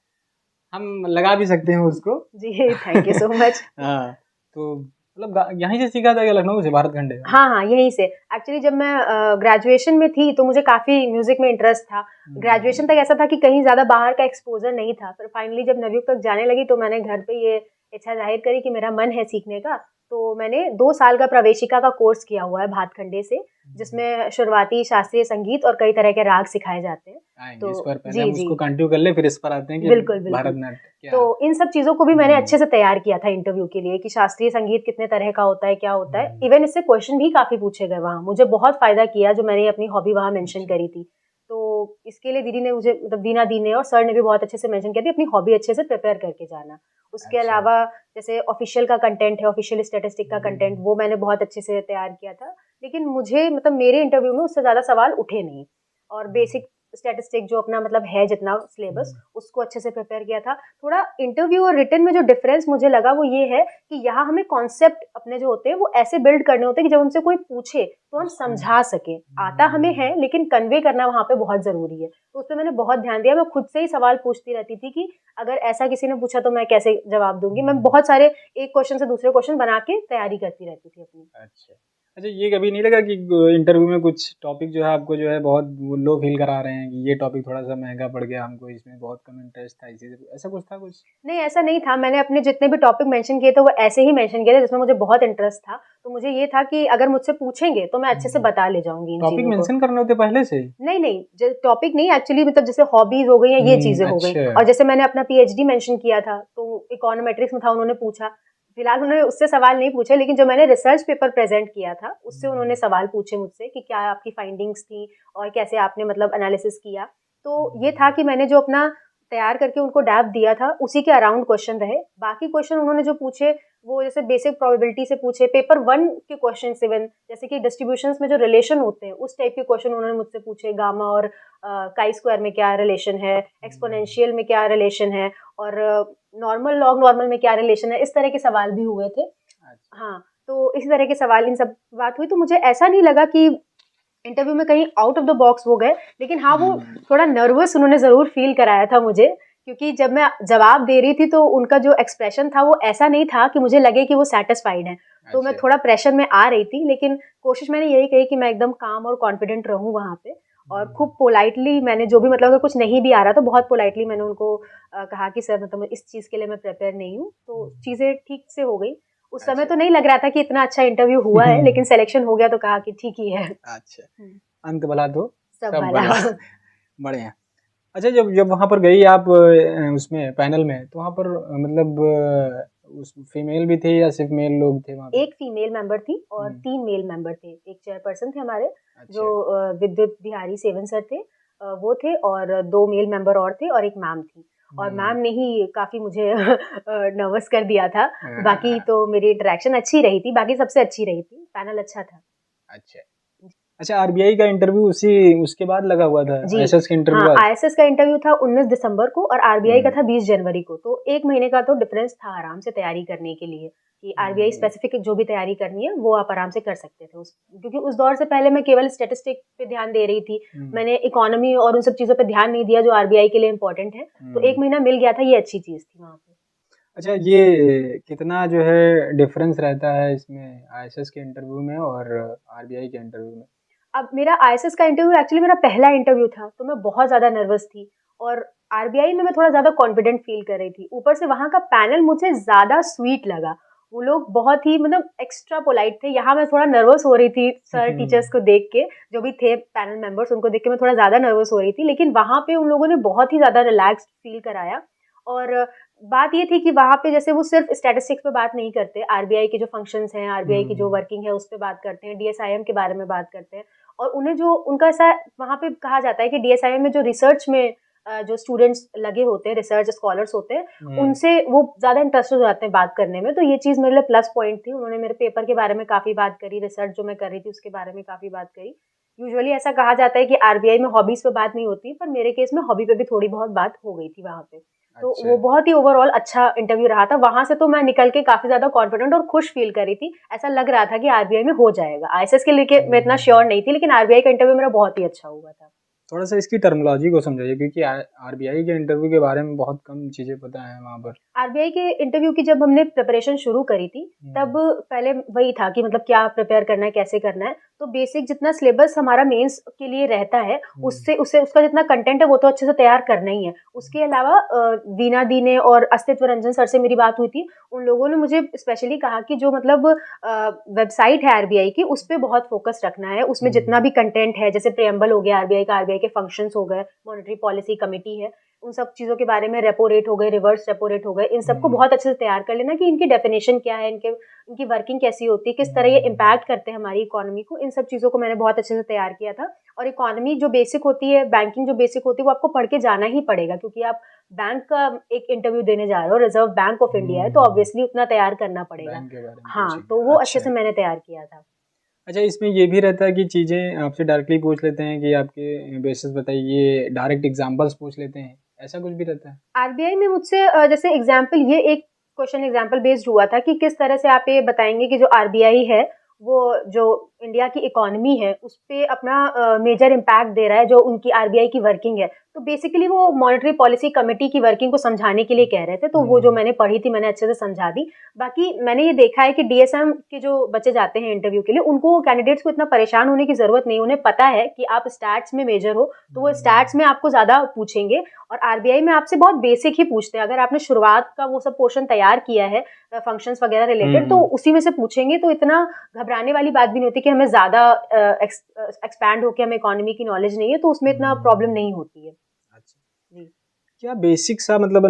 हम लगा भी सकते हैं उसको जी, थैंक यू सो मच। हाँ, तो मतलब यहीं से सीखा था क्या, लखनऊ से, भारत खंडे? हाँ हाँ, यहीं से। एक्चुअली जब मैं ग्रेजुएशन में थी तो मुझे काफ़ी म्यूज़िक में इंटरेस्ट था। ग्रेजुएशन तक ऐसा था कि कहीं ज़्यादा बाहर का एक्सपोज़र नहीं था। फिर फाइनली जब नवयुग तक जाने लगी तो मैंने घर पे ये इच्छा ज़ाहिर करी कि मेरा मन है सीखने का। तो मैंने 2 साल का प्रवेशिका का कोर्स किया हुआ है भातखंडे से, जिसमें शुरुआती शास्त्रीय संगीत और कई तरह के राग सिखाए जाते हैं। आएंगे इस तो पर, पहले जी, हम जी। उसको कंटिन्यू कर ले, फिर इस पर आते हैं कि बिल्कुल, बिल्कुल। भारतनाट्यम क्या तो इन सब चीज़ों को भी मैंने अच्छे से तैयार किया था इंटरव्यू के लिए कि शास्त्रीय संगीत कितने तरह का होता है, क्या होता है। इवन इससे क्वेश्चन भी काफ़ी पूछे गए वहाँ। मुझे बहुत फ़ायदा किया जो मैंने अपनी हॉबी वहाँ मेंशन करी थी। तो इसके लिए दीदी ने मुझे मतलब वीना दी ने और सर ने भी बहुत अच्छे से मेंशन किया था अपनी हॉबी अच्छे से प्रिपेयर करके जाना। उसके अच्छा। अलावा जैसे ऑफिशियल का कंटेंट है, ऑफिशियल स्टैटिस्टिक का कंटेंट, वो मैंने बहुत अच्छे से तैयार किया था। लेकिन मुझे मतलब मेरे इंटरव्यू में उससे ज़्यादा सवाल उठे नहीं और बेसिक स्टैटिस्टिक जो अपना मतलब है जितना सिलेबस उसको अच्छे से प्रिपेयर किया था। थोड़ा इंटरव्यू और रिटन में जो डिफरेंस मुझे लगा वो ये है कि यहाँ हमें कॉन्सेप्ट अपने जो होते हैं वो ऐसे बिल्ड करने होते हैं कि जब हमसे कोई पूछे तो हम समझा सकें। आता हमें है लेकिन कन्वे करना वहाँ पे बहुत ज़रूरी है। तो उस पे मैंने बहुत ध्यान दिया। मैं खुद से ही सवाल पूछती रहती थी कि अगर ऐसा किसी ने पूछा तो मैं कैसे जवाब दूँगी। मैं बहुत सारे एक क्वेश्चन से दूसरे क्वेश्चन बना के तैयारी करती रहती थी अपनी। अच्छा अच्छा, ये कभी नहीं लगा कि इंटरव्यू में कुछ टॉपिक जो है आपको जो है बहुत लो फील करा रहे हैं कि ये टॉपिक थोड़ा सा महंगा पड़ गया हमको, इसमें बहुत कम इंटरेस्ट था, इसी से ऐसा कुछ था कुछ? नहीं, ऐसा नहीं था। मैंने अपने जितने भी टॉपिक मेंशन किए थे वो ऐसे ही मेंशन किए थे जिसमें मुझे बहुत इंटरेस्ट था। तो मुझे ये था कि अगर मुझसे पूछेंगे तो मैं अच्छे से बता ले जाऊँगी इन टॉपिक चीज़ों को। मेंशन करने होते पहले से? नहीं, नहीं, ज टॉपिक नहीं एक्चुअली मतलब जैसे हॉबीज़ हो गई या ये चीज़ें हो गई। अच्छा। और जैसे मैंने अपना पीएचडी मेंशन किया था तो इकोनोमेट्रिक्स में था, उन्होंने पूछा। फिलहाल उन्होंने उससे सवाल नहीं पूछे लेकिन जो मैंने रिसर्च पेपर प्रेज़ेंट किया था उससे उन्होंने सवाल पूछे मुझसे कि क्या आपकी फाइंडिंग्स थी और कैसे आपने मतलब एनालिसिस किया। तो ये था कि मैंने जो अपना तैयार करके उनको डैप दिया था, उसी के अराउंड क्वेश्चन रहे। बाकी क्वेश्चन उन्होंने जो पूछे वो जैसे बेसिक प्रोबेबिलिटी से पूछे, पेपर 1 के क्वेश्चन इवन जैसे कि डिस्ट्रीब्यूशंस में जो रिलेशन होते हैं उस टाइप के क्वेश्चन उन्होंने मुझसे पूछे। गामा और काई स्क्वायर में क्या रिलेशन है, एक्सपोनेंशियल में क्या रिलेशन है, और नॉर्मल लॉग नॉर्मल में क्या रिलेशन है, इस तरह के सवाल भी हुए थे। हाँ, तो इसी तरह के सवाल इन सब बात हुई, तो मुझे ऐसा नहीं लगा कि इंटरव्यू में कहीं आउट ऑफ द बॉक्स वो गए, लेकिन हाँ वो थोड़ा नर्वस उन्होंने ज़रूर फील कराया था मुझे, क्योंकि जब मैं जवाब दे रही थी तो उनका जो एक्सप्रेशन था वो ऐसा नहीं था कि मुझे लगे कि वो सेटिस्फाइड है। तो मैं थोड़ा प्रेशर में आ रही थी, लेकिन कोशिश मैंने यही कही कि मैं एकदम काम और कॉन्फिडेंट रहूं वहाँ पे, और खूब पोलाइटली मैंने जो भी मतलब अगर कुछ नहीं भी आ रहा तो बहुत पोलाइटली मैंने उनको कहा कि सर मतलब इस चीज़ के लिए मैं प्रिपेयर नहीं हूँ, तो चीज़ें ठीक से हो गई। उस समय तो नहीं लग रहा था कि इतना अच्छा इंटरव्यू हुआ है, लेकिन सिलेक्शन हो गया तो कहा कि ठीक ही है। अच्छा, अंत भला तो सब सब भला। भला। बढ़िया। अच्छा, जब जब वहाँ पर गई आप उसमें पैनल में, तो वहाँ पर मतलब उस फीमेल भी थे या सिर्फ मेल लोग थे वहाँ पे? एक फीमेल मेंबर थी और 3 मेल मेंबर थे। एक चेयरपर्सन थे हमारे, अच्छा। जो विद्युत बिहारी सेवन सर थे, वो थे, और 2 मेल मेंबर और थे और एक मैम थी। और मैम ने ही काफ़ी मुझे नर्वस कर दिया था। बाकी तो मेरी इंटरेक्शन अच्छी रही थी, बाकी सबसे अच्छी रही थी, पैनल अच्छा था। अच्छा। अच्छा, आरबीआई का इंटरव्यू उसके बाद लगा हुआ था, जी आईएएस के इंटरव्यू हाँ, बाद? आईएसएस का इंटरव्यू था 19 दिसंबर को और आरबीआई का था 20 जनवरी को, तो 1 महीने का तो डिफरेंस था आराम से तैयारी करने के लिए, कि आरबीआई स्पेसिफिक जो भी तैयारी करनी है वो आप आराम से कर सकते थे क्योंकि उस दौर से पहले मैं केवल स्टैटिस्टिक पे ध्यान दे रही थी, मैंने इकोनॉमी और उन सब चीज़ों पे ध्यान नहीं दिया जो आरबीआई के लिए इम्पोर्टेंट है, तो 1 महीना मिल गया था, ये अच्छी चीज़ थी वहाँ पे। अच्छा, ये कितना जो है डिफरेंस रहता है इसमें आईएएस के इंटरव्यू में और आरबीआई के इंटरव्यू में? अब मेरा आईएसएस का इंटरव्यू एक्चुअली मेरा पहला इंटरव्यू था, तो मैं बहुत ज़्यादा नर्वस थी, और आरबीआई में मैं थोड़ा ज़्यादा कॉन्फिडेंट फील कर रही थी। ऊपर से वहाँ का पैनल मुझे ज़्यादा स्वीट लगा, वो लोग बहुत ही मतलब एक्स्ट्रा पोलाइट थे। यहाँ मैं थोड़ा नर्वस हो रही थी सर टीचर्स को देख के, जो भी थे पैनल मेंबर्स उनको देख के मैं थोड़ा ज़्यादा नर्वस हो रही थी, लेकिन वहाँ पे उन लोगों ने बहुत ही ज़्यादा रिलैक्स्ड फील कराया। और बात ये थी कि वहाँ पे जैसे वो सिर्फ स्टैटिस्टिक्स पे बात नहीं करते, आरबीआई के जो फंक्शंस हैं, आरबीआई की जो वर्किंग है उस पे बात करते हैं, डीएसआईएम के बारे में बात करते हैं, और उन्हें जो उनका ऐसा वहाँ पे कहा जाता है कि डीएसआईएम में जो रिसर्च में जो स्टूडेंट्स लगे होते हैं, रिसर्च स्कॉलर्स होते हैं, उनसे वो ज़्यादा इंटरेस्टेड हो जाते हैं बात करने में, तो ये चीज़ मेरे लिए प्लस पॉइंट थी। उन्होंने मेरे पेपर के बारे में काफ़ी बात करी, रिसर्च जो मैं कर रही थी उसके बारे में काफ़ी बात करी। यूजुअली ऐसा कहा जाता है कि आरबीआई में हॉबीज़ पे बात नहीं होती, पर मेरे केस में हॉबी पे भी थोड़ी बहुत बात हो गई थी वहाँ पे। तो अच्छा। वो बहुत ही ओवरऑल अच्छा इंटरव्यू रहा था। वहाँ से तो मैं निकल के काफ़ी ज़्यादा कॉन्फिडेंट और खुश फील कर रही थी। ऐसा लग रहा था कि आरबीआई में हो जाएगा। आईएएस के लिए मैं इतना श्योर नहीं थी, लेकिन आरबीआई का इंटरव्यू मेरा बहुत ही अच्छा हुआ था। थोड़ा सा इसकी टर्मिनोलॉजी को समझाइए, क्योंकि आरबीआई के इंटरव्यू के बारे में बहुत कम चीज़ें पता है वहाँ पर। आरबीआई के इंटरव्यू की जब हमने प्रिपरेशन शुरू करी थी, तब पहले वही था कि मतलब क्या प्रिपेयर करना है, कैसे करना है। तो बेसिक जितना सिलेबस हमारा मेंस के लिए रहता है, उससे उसका जितना कंटेंट है वो तो अच्छे से तैयार करना ही है। उसके अलावा वीना दी ने और अस्तित्व रंजन सर से मेरी बात हुई थी, उन लोगों ने मुझे स्पेशली कहा कि जो मतलब वेबसाइट है आरबीआई की, उस पर बहुत फोकस रखना है। उसमें जितना भी कंटेंट है, जैसे प्रेम्बल हो गया आरबीआई का, आरबीआई के फंक्शंस हो गए, मॉनेटरी पॉलिसी कमेटी है, उन सब चीज़ों के बारे में, रेपो रेट हो गए, रिवर्स रेपो रेट हो गए, इन सबको बहुत अच्छे से तैयार कर लेना कि इनकी डेफिनेशन क्या है, इनकी वर्किंग कैसी होती है, किस तरह ये इम्पैक्ट करते हैं हमारी इकोनॉमी को। इन सब चीज़ों को मैंने बहुत अच्छे से तैयार किया था। और इकोनॉमी जो बेसिक होती है, बैंकिंग जो बेसिक होती है, वो आपको पढ़ के जाना ही पड़ेगा, क्योंकि आप बैंक का एक इंटरव्यू देने जा रहे हो, रिजर्व बैंक ऑफ इंडिया है, तो ऑब्वियसली उतना तैयार करना पड़ेगा। हाँ, तो वो अच्छे से मैंने तैयार किया था। अच्छा, इसमें ये भी रहता है कि चीज़ें आपसे डायरेक्टली पूछ लेते हैं कि आपके बेसिस बताइए, डायरेक्ट एग्जांपल्स पूछ लेते हैं, ऐसा कुछ भी रहता है? आरबीआई में मुझसे जैसे एग्जाम्पल, ये एक क्वेश्चन एग्जाम्पल बेस्ड हुआ था कि किस तरह से आप ये बताएंगे कि जो आरबीआई है वो जो इंडिया की इकोनॉमी है उस पे अपना मेजर इम्पैक्ट दे रहा है, जो उनकी आरबीआई की वर्किंग है। तो बेसिकली वो मॉनेटरी पॉलिसी कमेटी की वर्किंग को समझाने के लिए कह रहे थे, तो वो जो मैंने पढ़ी थी मैंने अच्छे से समझा दी। बाकी मैंने ये देखा है कि डीएसएम के जो बच्चे जाते हैं इंटरव्यू के लिए, उनको कैंडिडेट्स को इतना परेशान होने की जरूरत नहीं। उन्हें पता है कि आप स्टैट्स में मेजर हो, तो वो स्टैट्स में आपको ज्यादा पूछेंगे, और आरबीआई में आपसे बहुत बेसिक ही पूछते हैं। अगर आपने शुरुआत का वो सब पोर्शन तैयार किया है फंक्शंस वगैरह रिलेटेड, तो उसी में से पूछेंगे, तो इतना घबराने वाली बात भी नहीं होती कि हमें ज्यादा एक्सपैंड होकर हमें इकोनॉमी की नॉलेज नहीं है, तो उसमें इतना प्रॉब्लम नहीं होती है। अच्छा जी। क्या बेसिक सा मतलब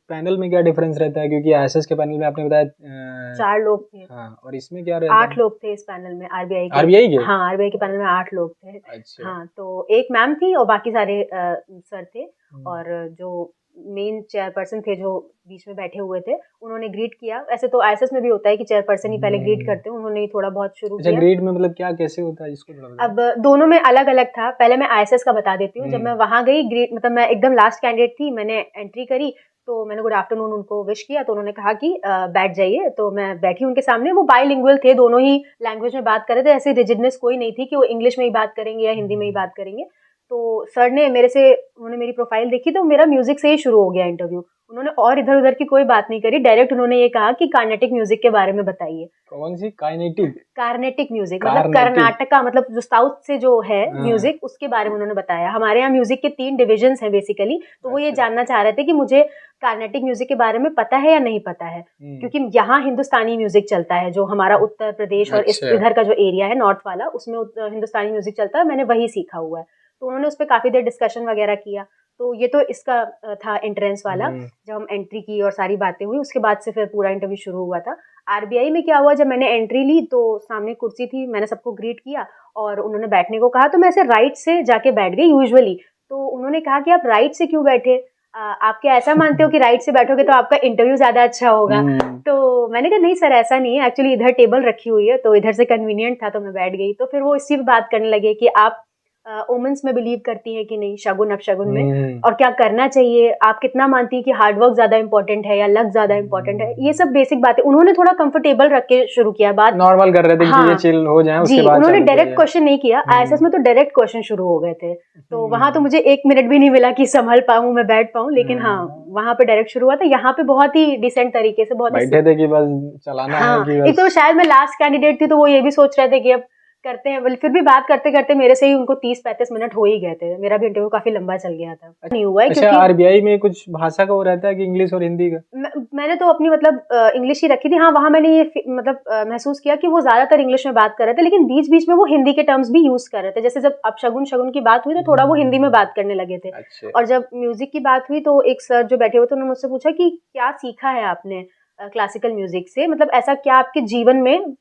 पैनल में क्या डिफरेंस रहता है, क्योंकि आईएएस के पैनल में आपने बताया 4 लोग थे। हाँ, और इसमें क्या रहता है? 8 लोग थे इस पैनल में आरबीआई के? हाँ, आरबीआई के पैनल में 8 लोग थे। अच्छा। हाँ, तो एक मैम थी और बाकी सारे सर थे, और जो मेन चेयरपर्सन थे जो बीच में बैठे हुए थे, उन्होंने ग्रीट किया। ऐसे तो आईएसएस में भी होता है कि चेयरपर्सन ही पहले ग्रीट करते हैं, उन्होंने ही थोड़ा बहुत शुरू अच्छा किया। ग्रेड में मतलब क्या कैसे होता है इसको थोड़ा बताओ। अब दोनों में अलग अलग था। पहले मैं आईएसएस का बता देती हूँ। जब मैं वहां गई ग्रेड, मतलब मैं एकदम लास्ट कैंडिडेट थी, मैंने एंट्री करी तो मैंने गुड आफ्टरनून उनको विश किया, तो उन्होंने कहा कि बैठ जाइए। तो मैं बैठी उनके सामने। वो बाइलिंगुअल थे, दोनों ही लैंग्वेज में बात कर रहे थे। ऐसी रिजिडनेस कोई नहीं थी कि वो इंग्लिश में ही बात करेंगे या हिंदी में ही बात करेंगे। तो सर ने उन्होंने मेरी प्रोफाइल देखी, तो मेरा म्यूजिक से ही शुरू हो गया इंटरव्यू। उन्होंने और इधर उधर की कोई बात नहीं करी, डायरेक्ट उन्होंने ये कहा कि कार्नेटिक म्यूजिक के बारे में बताइए। कौन सी काइनेटिक? कार्नेटिक म्यूजिक मतलब कर्नाटका, मतलब जो साउथ से जो है म्यूजिक, उसके बारे में उन्होंने बताया। हमारे यहाँ म्यूजिक के 3 डिविजन्स हैं बेसिकली। तो वो ये जानना चाह रहे थे कि मुझे कार्नेटिक म्यूजिक के बारे में पता है या नहीं पता है, क्योंकि यहाँ हिंदुस्तानी म्यूजिक चलता है, जो हमारा उत्तर प्रदेश और इस इधर का जो एरिया है नॉर्थ वाला, उसमें हिंदुस्तानी म्यूजिक चलता है। मैंने वही सीखा हुआ है। तो उन्होंने उस पर काफी देर डिस्कशन वगैरह किया। तो ये तो इसका था एंट्रेंस वाला। जब हम एंट्री की और सारी बातें हुई, उसके बाद से फिर पूरा इंटरव्यू शुरू हुआ था। आरबीआई में क्या हुआ, जब मैंने एंट्री ली तो सामने कुर्सी थी, मैंने सबको ग्रीट किया और उन्होंने बैठने को कहा, तो मैं ऐसे राइट से जाके बैठ गई यूजुअली। तो उन्होंने कहा कि आप राइट से क्यों बैठे, आप क्या ऐसा मानते हो कि राइट से बैठोगे तो आपका इंटरव्यू ज्यादा अच्छा होगा? तो मैंने कहा नहीं सर, ऐसा नहीं है, एक्चुअली इधर टेबल रखी हुई है तो इधर से कन्वीनियंट था तो मैं बैठ गई। तो फिर वो इसी पे बात करने लगे कि आप ओमेंस में बिलीव करती है कि नहीं, शगुन अपशगुन में, और क्या करना चाहिए, आप कितना मानती है कि हार्डवर्क ज्यादा इंपॉर्टेंट है या लक ज्यादा इंपॉर्टेंट है। ये सब बेसिक बातें उन्होंने थोड़ा कंफर्टेबल रख के शुरू किया, बात नॉर्मल कर रहे थे, हाँ, चिल हो जाए उसके बाद उन्होंने डायरेक्ट क्वेश्चन नहीं किया। आईएसएस में तो डायरेक्ट क्वेश्चन शुरू हो गए थे, तो वहां तो मुझे 1 मिनट भी नहीं मिला कि संभल पाऊं, मैं बैठ पाऊं। लेकिन हाँ, वहां पे डायरेक्ट शुरू हुआ था। यहाँ पे बहुत ही डिसेंट तरीके से, बहुत बैठे थे कि बस चलाना है कि बस। एक तो शायद मैं लास्ट कैंडिडेट थी, तो वो ये भी सोच रहे थे कि अब करते हैं, फिर भी बात करते करते मेरे से ही उनको 30-35 मिनट हो ही गए थे। मेरा भी इंटरव्यू काफी लंबा चल गया था। नहीं हुआ है अच्छा, आरबीआई में कुछ भाषा का वो रहता है कि इंग्लिश और हिंदी का? मैंने तो अपनी मतलब इंग्लिश ही रखी थी। हाँ, वहां मैंने ये मतलब महसूस किया कि वो ज्यादातर इंग्लिश में बात कर रहे थे, लेकिन बीच बीच में वो हिंदी के टर्म्स भी यूज कर रहे थे। जैसे जब अपशगुन शगुन की बात हुई तो थोड़ा वो हिंदी में बात करने लगे थे। और जब म्यूजिक की बात हुई तो एक सर जो बैठे हुए थे, उन्होंने मुझसे पूछा कि क्या सीखा है आपने क्लासिकल म्यूजिक से, मतलब ऐसा क्या आपके जीवन में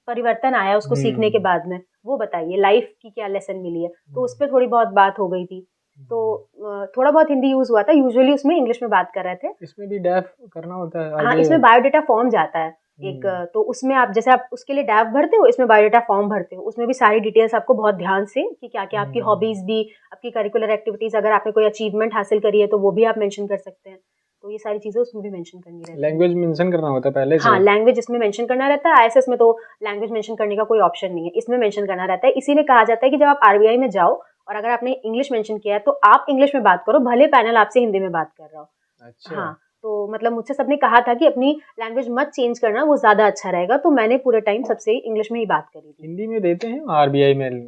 परिवर्तन आया उसको सीखने के बाद में, वो बताइए, लाइफ की क्या लेसन मिली है। तो उस पर थोड़ी बहुत बात हो गई थी। तो थोड़ा बहुत हिंदी यूज हुआ था, यूजुअली उसमें इंग्लिश में बात कर रहे थे। इसमें भी डैफ करना होता है? हाँ, इसमें बायोडाटा फॉर्म जाता है एक, तो उसमें आप जैसे आप उसके लिए डैफ भरते हो, इसमें बायोडाटा फॉर्म भरते हो। उसमें भी सारी डिटेल्स आपको बहुत ध्यान से, कि क्या क्या आपकी हॉबीज भी, आपकी करिकुलर एक्टिविटीज, अगर आपने कोई अचीवमेंट हासिल करी है तो वो भी आप मेंशन कर सकते हैं। तो ये सारी चीजें उसमें भी मेंशन करनी रहती है। लैंग्वेज मेंशन करना होता है पहले से? हाँ, लैंग्वेज इसमें मेंशन करना रहता है। आईएसएस में तो लैंग्वेज मेंशन करने का कोई ऑप्शन नहीं है, इसमें मेंशन करना रहता है। इसीलिए कहा जाता है कि जब आप आरबीआई में जाओ और अगर आपने इंग्लिश मेंशन किया है तो आप इंग्लिश में बात करो, भले पैनल आपसे हिंदी में बात कर रहा हो। अच्छा। हाँ, तो मतलब मुझसे सबने कहा था कि अपनी लैंग्वेज मत चेंज करना, वो ज्यादा अच्छा रहेगा। तो मैंने पूरे टाइम सबसे इंग्लिश में ही बात करी थी। हिंदी में देते हैं आरबीआई में?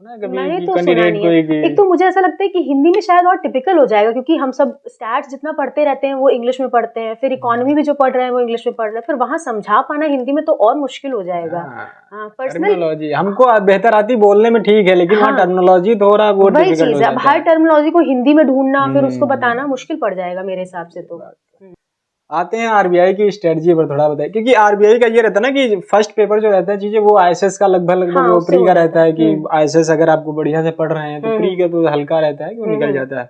मैंने तो सुना नहीं है। एक तो मुझे ऐसा लगता है कि हिंदी में शायद और टिपिकल हो जाएगा, क्योंकि हम सब स्टैट्स जितना पढ़ते रहते हैं वो इंग्लिश में पढ़ते हैं, फिर इकोनॉमी भी जो पढ़ रहे हैं वो इंग्लिश में पढ़ रहे हैं, फिर वहां समझा पाना हिंदी में तो और मुश्किल हो जाएगा। टर्मिनोलॉजी हमको बेहतर आती बोलने में, ठीक है, लेकिन वहाँ टर्मिनोलॉजी थोड़ा वो वही चीज है, हर टर्मिनोलॉजी को हिंदी में ढूंढना फिर उसको बताना मुश्किल पड़ जाएगा मेरे हिसाब से। तो आते हैं आरबीआई की स्ट्रेटजी पर थोड़ा बताइए, क्योंकि आरबीआई का ये रहता है ना कि फर्स्ट पेपर जो रहता है चीजें वो आईएसएस का लगभग हाँ, वो प्री का रहता है कि आईएसएस अगर आपको बढ़िया से पढ़ रहे हैं तो प्री का तो हल्का रहता है कि वो निकल जाता है।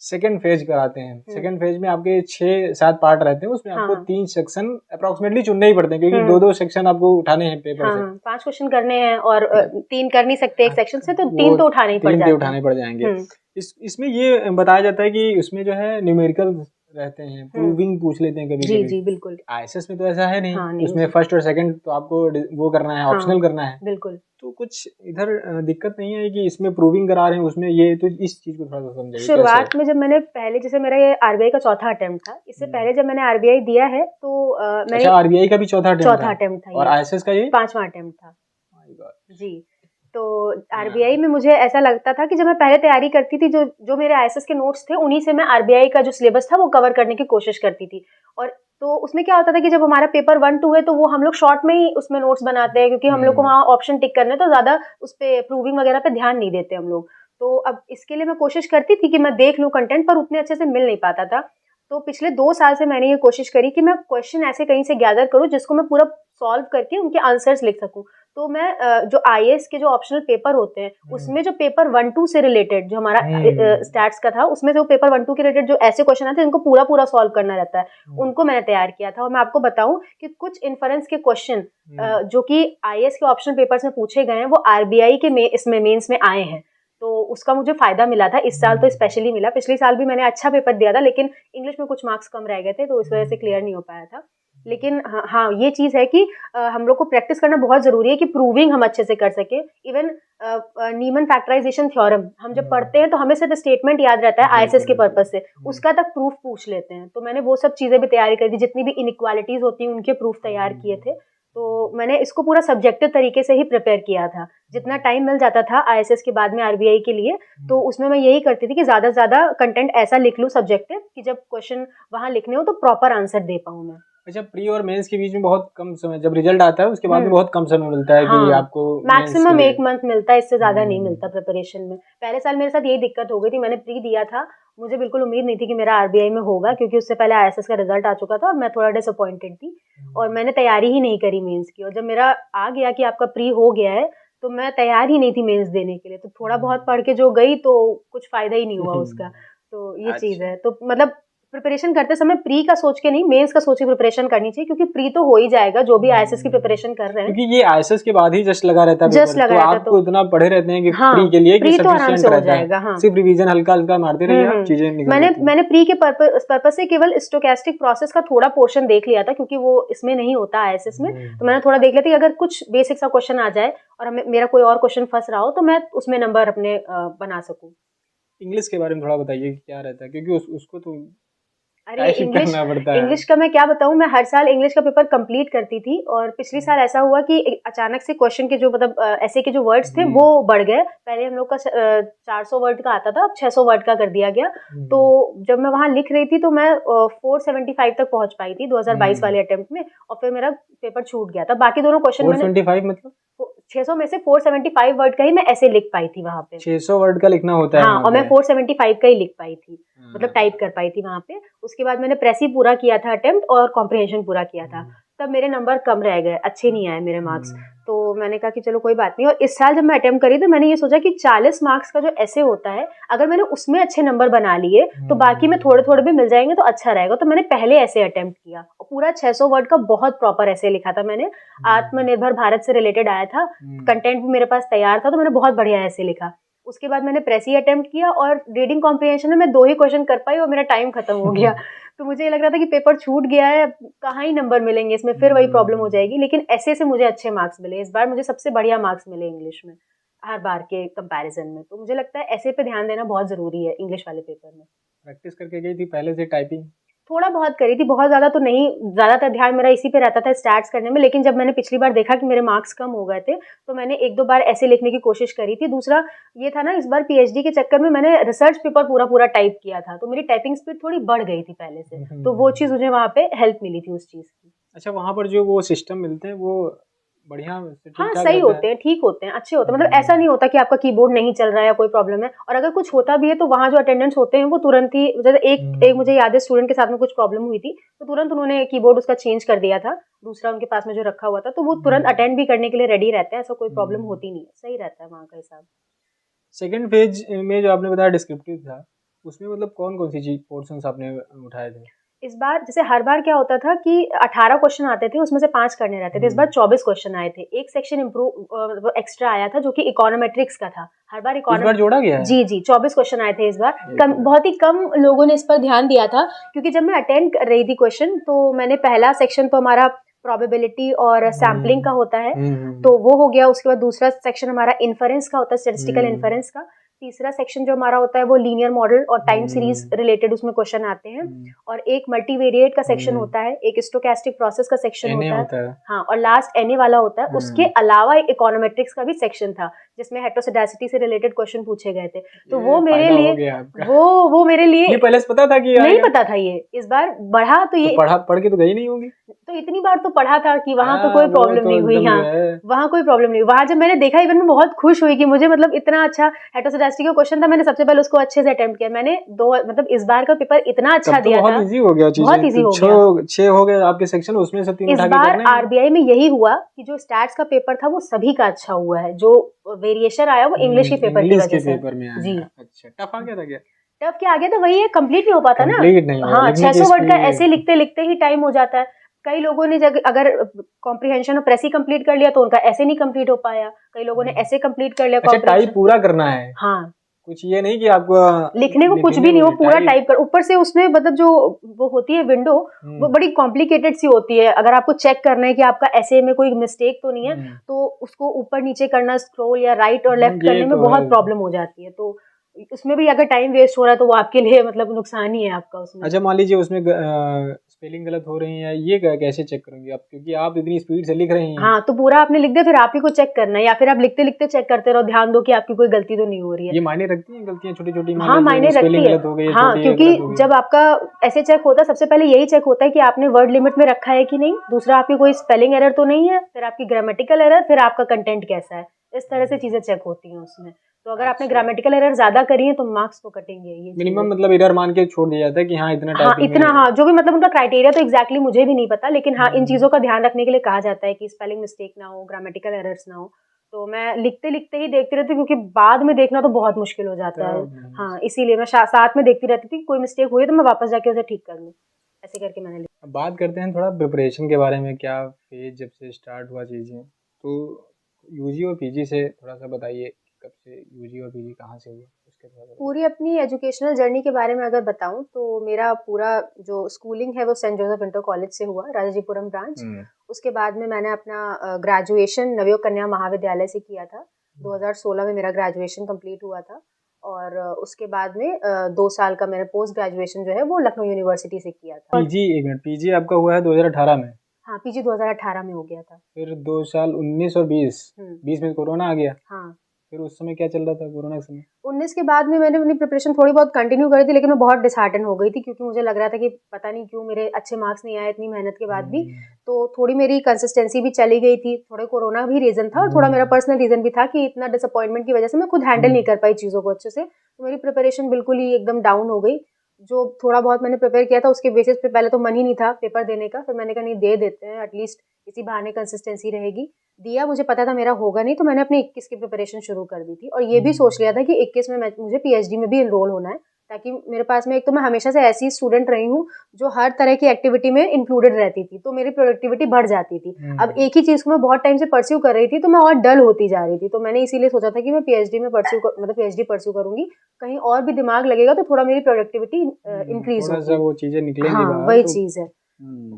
सेकंड फेज कराते हैं। सेकंड फेज में आपके 6-7 पार्ट रहते हैं, उसमें आपको 3 सेक्शन अप्रोक्सीमेटली चुनने ही पड़ते हैं, क्योंकि 2-2 सेक्शन आपको उठाने हैं पेपर से। 5 क्वेश्चन करने हैं और 3 कर नहीं सकते एक सेक्शन से, तो 3 तो उठाने ही पड़ जाएंगे। इसमें ये बताया जाता है कि उसमें जो है न्यूमेरिकल रहते हैं, प्रूविंग पूछ लेते हैं कभी कभी। जी बिल्कुल। आईएसएस में तो ऐसा है नहीं, नहीं उसमें फर्स्ट और सेकंड तो आपको वो करना है, ऑप्शनल करना है। बिल्कुल। तो कुछ इधर दिक्कत नहीं है कि इसमें प्रूविंग करा रहे हैं उसमें, ये तो इस चीज को थोड़ा सा समझाइए। शुरुआत में जब मैंने पहले, जैसे मेरा ये आरबीआई का चौथा अटेम्प्ट था, इससे पहले जब मैंने आरबीआई दिया है तो अच्छा, आरबीआई का भी चौथा अटेम्प्ट था और आईएसएस का ये 5वां अटेम्प्ट था। जी, तो आरबीआई में मुझे ऐसा लगता था कि जब मैं पहले तैयारी करती थी, जो मेरे आईएसएस के नोट्स थे उन्हीं से मैं आरबीआई का जो सिलेबस था वो कवर करने की कोशिश करती थी। और तो उसमें क्या होता था कि जब हमारा पेपर 1-2 है तो वो हम लोग शॉर्ट में ही उसमें नोट्स बनाते हैं, क्योंकि हम लोग को वहाँ ऑप्शन टिक करने, तो ज्यादा उस पे प्रूविंग वगैरह पे ध्यान नहीं देते हम लोग। तो अब इसके लिए मैं कोशिश करती थी कि मैं देख लूँ कंटेंट, पर उतने अच्छे से मिल नहीं पाता था। तो पिछले 2 साल से मैंने ये कोशिश करी कि मैं क्वेश्चन ऐसे कहीं से गैदर करूँ जिसको मैं पूरा सॉल्व करके उनके आंसर्स लिख सकूं। तो मैं जो आईएएस के जो ऑप्शनल पेपर होते हैं उसमें जो पेपर 1-2 से रिलेटेड जो हमारा स्टैट्स का था, उसमें जो पेपर 1-2 के रिलेटेड जो ऐसे क्वेश्चन आते हैं इनको पूरा पूरा सॉल्व करना रहता है, उनको मैंने तैयार किया था। और मैं आपको बताऊं कि कुछ इन्फरेंस के क्वेश्चन जो कि आईएएस के ऑप्शनल पेपर्स में पूछे गए हैं वो आरबीआई के इसमें मेंस में आए हैं, तो उसका मुझे फायदा मिला था। इस साल तो स्पेशली मिला, पिछले साल भी मैंने अच्छा पेपर दिया था लेकिन इंग्लिश में कुछ मार्क्स कम रह गए थे तो इस वजह से क्लियर नहीं हो पाया था। लेकिन हाँ ये चीज़ है कि हम लोग को प्रैक्टिस करना बहुत ज़रूरी है कि प्रूविंग हम अच्छे से कर सके। इवन नीमन फैक्टराइजेशन थ्योरम हम जब पढ़ते हैं तो हमें सिर्फ स्टेटमेंट याद रहता है आईएसएस के पर्पस से, उसका तक प्रूफ पूछ लेते हैं। तो मैंने वो सब चीज़ें भी तैयारी करी थी, जितनी भी इनइक्वालिटीज़ होती हैं उनके प्रूफ तैयार किए थे। तो मैंने इसको पूरा सब्जेक्टिव तरीके से ही प्रिपेयर किया था। जितना टाइम मिल जाता था आईएसएस के बाद में आरबीआई के लिए, तो उसमें मैं यही करती थी कि ज़्यादा से ज़्यादा कंटेंट ऐसा लिख लूँ सब्जेक्टिव कि जब क्वेश्चन वहाँ लिखने हो तो प्रॉपर आंसर दे पाऊँ मैं। अच्छा, प्री और मेंस के बीच में बहुत कम समय, जब रिजल्ट आता है उसके बाद में बहुत कम समय मिलता है कि आपको मैक्सिमम 1 मंथ मिलता है, इससे ज्यादा नहीं मिलता प्रिपरेशन में। पहले साल मेरे साथ यही दिक्कत हो गई थी, मैंने प्री दिया था, मुझे बिल्कुल उम्मीद नहीं थी कि मेरा आरबीआई में होगा क्योंकि उससे पहले आईएसएस का रिजल्ट आ चुका था और मैं थोड़ा डिसअपॉइंटेड थी और मैंने तैयारी ही नहीं करी मेंस की। और जब मेरा आ गया कि आपका प्री हो गया है तो मैं तैयार ही नहीं थी मेंस देने के लिए, तो थोड़ा बहुत पढ़ के जो गई तो कुछ फायदा ही नहीं हुआ उसका। तो ये चीज़ है। तो मतलब प्रिपरेशन करते समय प्री का सोच के नहीं, मेंस का सोच के प्रिपरेशन करनी चाहिए क्योंकि प्री तो हो ही जाएगा जो भी आईएसएस की प्रिपरेशन कर रहे हैं, क्योंकि ये आईएसएस के बाद ही जस्ट लगा रहता है जस्ट लगा रहता है, आपको इतना पढ़े रहते हैं कि हाँ, प्री के लिए प्री तो आराम से हो जाएगा। हाँ, सिर्फ रिवीजन हल्का हल्का मारते रहिए आप, चीजें निकल मैंने प्री के पर्पस से केवल स्टोकेस्टिक प्रोसेस का थोड़ा पोर्शन देख लिया था क्योंकि वो इसमें नहीं होता आईएसएस में, तो मैंने थोड़ा देख लिया था कि अगर कुछ बेसिक सा क्वेश्चन आ जाए और हमें मेरा कोई और क्वेश्चन फंस रहा हो तो मैं उसमें नंबर अपने बना सकूं। इंग्लिश के बारे में थोड़ा बताइए कि क्या रहता है, क्योंकि उसको तो अरे इंग्लिश का मैं क्या बताऊं, मैं हर साल इंग्लिश का पेपर कंप्लीट करती थी और पिछले साल ऐसा हुआ कि अचानक से क्वेश्चन के जो मतलब ऐसे के जो वर्ड्स थे वो बढ़ गए। पहले हम लोग का 400 वर्ड का आता था, अब 600 वर्ड का कर दिया गया। तो जब मैं वहां लिख रही थी तो मैं 475 तक पहुंच पाई थी 2022 वाले अटेम्प्ट में और फिर मेरा पेपर छूट गया था। बाकी दोनों क्वेश्चन 425 मतलब 600 में से 475 वर्ड का ही मैं ऐसे लिख पाई थी वहां पे। 600 वर्ड का लिखना होता है। हाँ, और मैं 475 का ही लिख पाई थी, मतलब टाइप कर पाई थी वहां पे। उसके बाद मैंने प्रेस ही पूरा किया था अटेम्प्ट और कॉम्प्रिहेंशन पूरा किया था, तब मेरे नंबर कम रह गए, अच्छे नहीं आए मेरे मार्क्स। तो मैंने कहा कि चलो कोई बात नहीं। और इस साल जब मैं अटेम्प्ट करी तो मैंने ये सोचा कि 40 मार्क्स का जो ऐसे होता है अगर मैंने उसमें अच्छे नंबर बना लिए तो बाकी में थोड़े थोड़े भी मिल जाएंगे तो अच्छा रहेगा। तो मैंने पहले ऐसे अटेम्प्ट किया और पूरा 600 वर्ड का बहुत प्रॉपर ऐसे लिखा था मैंने। आत्मनिर्भर भारत से रिलेटेड आया था, कंटेंट भी मेरे पास तैयार था, तो मैंने बहुत बढ़िया ऐसे लिखा। उसके बाद मैंने प्रेस ही अटेम्प्ट किया और रीडिंग कॉम्प्रिहेंशन में मैं 2 ही क्वेश्चन कर पाई और मेरा टाइम खत्म हो गया। तो मुझे लग रहा था कि पेपर छूट गया है, कहाँ ही नंबर मिलेंगे इसमें, फिर वही प्रॉब्लम हो जाएगी। लेकिन ऐसे से मुझे अच्छे मार्क्स मिले, इस बार मुझे सबसे बढ़िया मार्क्स मिले इंग्लिश में हर बार के कंपैरिजन में। तो मुझे लगता है ऐसे पे ध्यान देना बहुत जरूरी है इंग्लिश वाले पेपर में। प्रैक्टिस करके गई थी पहले से टाइपिंग? थोड़ा बहुत करी थी, बहुत ज्यादा तो नहीं, ज्यादातर ध्यान मेरा इसी पे रहता था स्टैट्स करने में। लेकिन जब मैंने पिछली बार देखा कि मेरे मार्क्स कम हो गए थे तो मैंने 1-2 बार ऐसे लिखने की कोशिश करी थी। दूसरा ये था ना, इस बार पीएचडी के चक्कर में मैंने रिसर्च पेपर पूरा टाइप किया था, तो मेरी टाइपिंग स्पीड थोड़ी बढ़ गई थी पहले से, तो वो चीज मुझे वहाँ पे हेल्प मिली थी उस चीज की। अच्छा, वहाँ पर जो वो सिस्टम मिलते हैं वो बढ़िया? हाँ, सही होते हैं, ठीक होते हैं, अच्छे होते हैं। मतलब ऐसा नहीं होता कि आपका कीबोर्ड नहीं चल रहा है या कोई प्रॉब्लम है। और अगर कुछ होता भी है तो वहाँ जो अटेंडेंट्स होते हैं वो तुरंत ही, जैसे एक मुझे याद है स्टूडेंट के साथ में कुछ प्रॉब्लम हुई थी तो तुरंत उन्होंने कीबोर्ड उसका चेंज कर दिया था, दूसरा उनके पास में जो रखा हुआ था, तो वो तुरंत अटेंड भी करने के लिए रेडी रहते हैं, ऐसा कोई प्रॉब्लम होती नहीं है, सही रहता है वहाँ का हिसाब। सेकेंड फेज में जो आपने बताया डिस्क्रिप्टिव था, उसमें मतलब कौन कौन सी चीज पोर्शंस आपने उठाए थे? इस बार जैसे हर बार क्या होता था कि 18 क्वेश्चन आते थे, उसमें से 5 करने रहते थे। इस बार 24 क्वेश्चन आए थे। एक सेक्शन इम्प्रूव एक्स्ट्रा आया था जो कि इकोनोमेट्रिक्स का था। हर बार इस बार जोड़ा गया है? जी 24 क्वेश्चन आए थे इस बार। बहुत ही कम लोगों ने इस पर ध्यान दिया था क्योंकि जब मैं अटेंड कर रही थी क्वेश्चन तो मैंने पहला सेक्शन तो हमारा प्रोबेबिलिटी और सैम्पलिंग का होता है, तो वो हो गया। उसके बाद दूसरा सेक्शन हमारा इन्फरेंस का होता है, स्टैटिस्टिकल इन्फरेंस का। तीसरा सेक्शन जो हमारा होता है वो लीनियर मॉडल और टाइम सीरीज रिलेटेड उसमें क्वेश्चन आते हैं। और एक मल्टीवेरिएट का सेक्शन होता है, एक स्टोकेस्टिक प्रोसेस का सेक्शन होता है। हाँ, और लास्ट एनए वाला होता है। उसके अलावा एक इकोनोमेट्रिक्स का भी सेक्शन था जिसमें हेटेरोसिडासिटी से रिलेटेड क्वेश्चन पूछे गए थे। तो ये वो मेरे फायदा हो लिए गया आपका। वो मेरे लिए ये पहले से पता था कि नहीं आएगा? पता था। ये इस बार बढ़ा तो ये पढ़ के तो गई नहीं होगी। तो इतनी बार तो पढ़ा था कि वहां तो हाँ, कोई वो प्रॉब्लम तो नहीं हुई। एकदम हाँ, जो है वहां कोई प्रॉब्लम नहीं हुई। वहां जब मैंने देखा इवन मैं बहुत खुश हुई कि मुझे मतलब इतना अच्छा हेटेरोसिडासिटी का क्वेश्चन था, मैंने सबसे पहले उसको अच्छे से अटेम्प्ट किया। मैंने मतलब इस बार का पेपर इतना अच्छा तब तो दिया बहुत था, इजी हो गया चीजें। बहुत इजी तो हो गया। छह हो गए आपके सेक्शन, उसमें से 3 इस उठा के बार करने हैं। आरबीआई में यही हुआ कि जो स्टैट्स का पेपर था वो सभी का अच्छा हुआ है। जो वेरिएशन आया वो इंग्लिश के पेपर की इंग्लिश वजह के से। पेपर में जी, आया। अच्छा, टफ आ गया था क्या? टफ क्या आगे तो वही है, कंप्लीट नहीं हो पाता ना। कंप्लीट नहीं हुआ, हाँ, लिखने की 600 वर्ड का ऐसे स्पीड। लिखते लिखते ही टाइम हो जाता है। कई लोगों ने अगर कॉम्प्रिहेंशन और प्रेसी कंप्लीट कर लिया तो उनका ऐसे नहीं कंप्लीट हो पाया। कई लोगों ने ऐसे कंप्लीट कर लिया अच्छा, टाइप कॉम्प्रिहेंशन। पूरा करना है? हाँ, कुछ ये नहीं कि आपको लिखने को कुछ भी नहीं हो, पूरा टाइप। टाइप कर। ऊपर से उसमें मतलब जो वो होती है विंडो, वो बड़ी कॉम्प्लिकेटेड सी होती है। अगर आपको चेक करना है कि आपका ऐसे में कोई मिस्टेक तो नहीं है, तो उसको ऊपर नीचे करना, स्क्रॉल या राइट और लेफ्ट ये करने में तो बहुत है। प्रॉब्लम हो जाती है। तो उसमें भी अगर टाइम वेस्ट हो रहा है तो वो आपके लिए मतलब नुकसान ही है आपका उसमें। अच्छा, मान लीजिए उसमें स्पेलिंग गलत हो रही है, ये कैसे चेक करोगे आप, क्योंकि आप इतनी स्पीड से लिख रही हैं। हाँ, तो पूरा आपने लिख दिया, फिर आप ही को चेक करना है, या फिर आप लिखते लिखते चेक करते रहो, ध्यान दो कि आपकी कोई गलती तो नहीं हो रही है। ये मायने रखती हैं गलतियां छोटी छोटी? मान हाँ, लीजिए मायने स्पेलिंग रखती है। गलत हो गई है, हाँ, छोटी क्योंकि गलत हो गई। जब आपका ऐसे चेक होता है, सबसे पहले यही चेक होता है कि आपने वर्ड लिमिट में रखा है कि नहीं, दूसरा आपकी कोई स्पेलिंग एरर तो नहीं है, फिर आपकी ग्रामेटिकल एरर, फिर आपका कंटेंट कैसा है। इस तरह से चीजें चेक होती हैं उसमें। तो अगर आपने अच्छा, ग्रामेटिकल एरर ज्यादा करी है तो मार्क्स तो कटेंगे। ये चीजें मिनिमम मतलब एरर मान के छोड़ दिया जाता है कि हाँ इतना हाँ, टाइपिंग इतना, में। हाँ, जो भी मतलब उनका क्राइटेरिया तो एग्जैक्टली मुझे भी नहीं पता, लेकिन हाँ, इन हम्म, चीजों का ध्यान रखने के लिए कहा जाता है कि स्पेलिंग मिस्टेक ना हो, ग्रामेटिकल एरर्स ना हो। तो मैं लिखते लिखते ही देखती रहती हूँ, क्योंकि बाद में देखना तो बहुत मुश्किल हो जाता है। तब नहीं। हाँ, इसीलिए मैं साथ में देखती रहती थी कि कोई मिस्टेक हुई है तो मैं वापस जाके उसे ठीक कर लूँ। ऐसे करके मैंने लिखा। अब बात करते हैं थोड़ा प्रिपरेशन के बारे में। क्या फेज जब से स्टार्ट हुआ चीज़ें, तो यूजी और पीजी से थोड़ा सा बताइए, कब से यूजी और पीजी कहाँ से हुआ, उसके थोड़ा सा बताइए। पूरी अपनी एजुकेशनल जर्नी के बारे में अगर बताऊं तो मेरा पूरा जो स्कूलिंग है वो सेंट जोसेफ इंटर कॉलेज से हुआ, राजाजीपुरम ब्रांच। उसके बाद में मैंने अपना ग्रेजुएशन नवयोग कन्या महाविद्यालय से किया था। 2016 में मेरा ग्रेजुएशन कंप्लीट हुआ था। और उसके बाद में 2 साल का मैंने पोस्ट ग्रेजुएशन जो है वो लखनऊ यूनिवर्सिटी से किया था। पीजी, एक मिनट, पीजी आपका हुआ है 2018 में? हाँ, पीजी 2018 में हो गया था। फिर 2 साल 19 और 20, 20 में कोरोना आ गया। हाँ, फिर उस समय क्या चल रहा था कोरोना के समय? 19 के बाद में मैंने अपनी प्रिपरेशन थोड़ी बहुत कंटिन्यू करी थी, लेकिन मैं बहुत डिसहार्टन हो गई थी, क्योंकि मुझे लग रहा था कि पता नहीं क्यों मेरे अच्छे मार्क्स नहीं आए इतनी मेहनत के बाद भी। तो थोड़ी मेरी कंसिस्टेंसी भी चली गई थी, थोड़ा कोरोना भी रीजन था और थोड़ा मेरा पर्सनल रीजन भी था कि इतना डिसअपॉइंटमेंट की वजह से मैं खुद हैंडल नहीं कर पाई चीज़ों को अच्छे से। तो मेरी प्रिपरेशन बिल्कुल ही एकदम डाउन हो गई। जो थोड़ा बहुत मैंने प्रिपेयर किया था उसके बेसिस पे पहले तो मन ही नहीं था पेपर देने का, फिर मैंने कहा नहीं, दे देते हैं, एटलीस्ट इसी बहाने कंसिस्टेंसी रहेगी। दिया, मुझे पता था मेरा होगा नहीं, तो मैंने अपनी 21 की प्रिपरेशन शुरू कर दी थी, और ये भी सोच लिया था कि 21 में मुझे पीएचडी में भी एनरोल होना है, ताकि मेरे पास में, एक तो मैं हमेशा से ऐसी स्टूडेंट रही हूँ जो हर तरह की एक्टिविटी में इंक्लूडेड रहती थी, तो मेरी प्रोडक्टिविटी बढ़ जाती थी। अब एक ही चीज को मैं बहुत टाइम से परस्यू कर रही थी तो मैं और डल होती जा रही थी, तो मैंने इसीलिए सोचा था कि मैं पीएचडी में पीएचडी परस्यू करूंगी, कहीं और भी दिमाग लगेगा तो थोड़ा मेरी प्रोडक्टिविटी इंक्रीज थोड़ा सा होगी। वो चीजें निकलेंगी हाँ, बाहर वही तो। चीज है।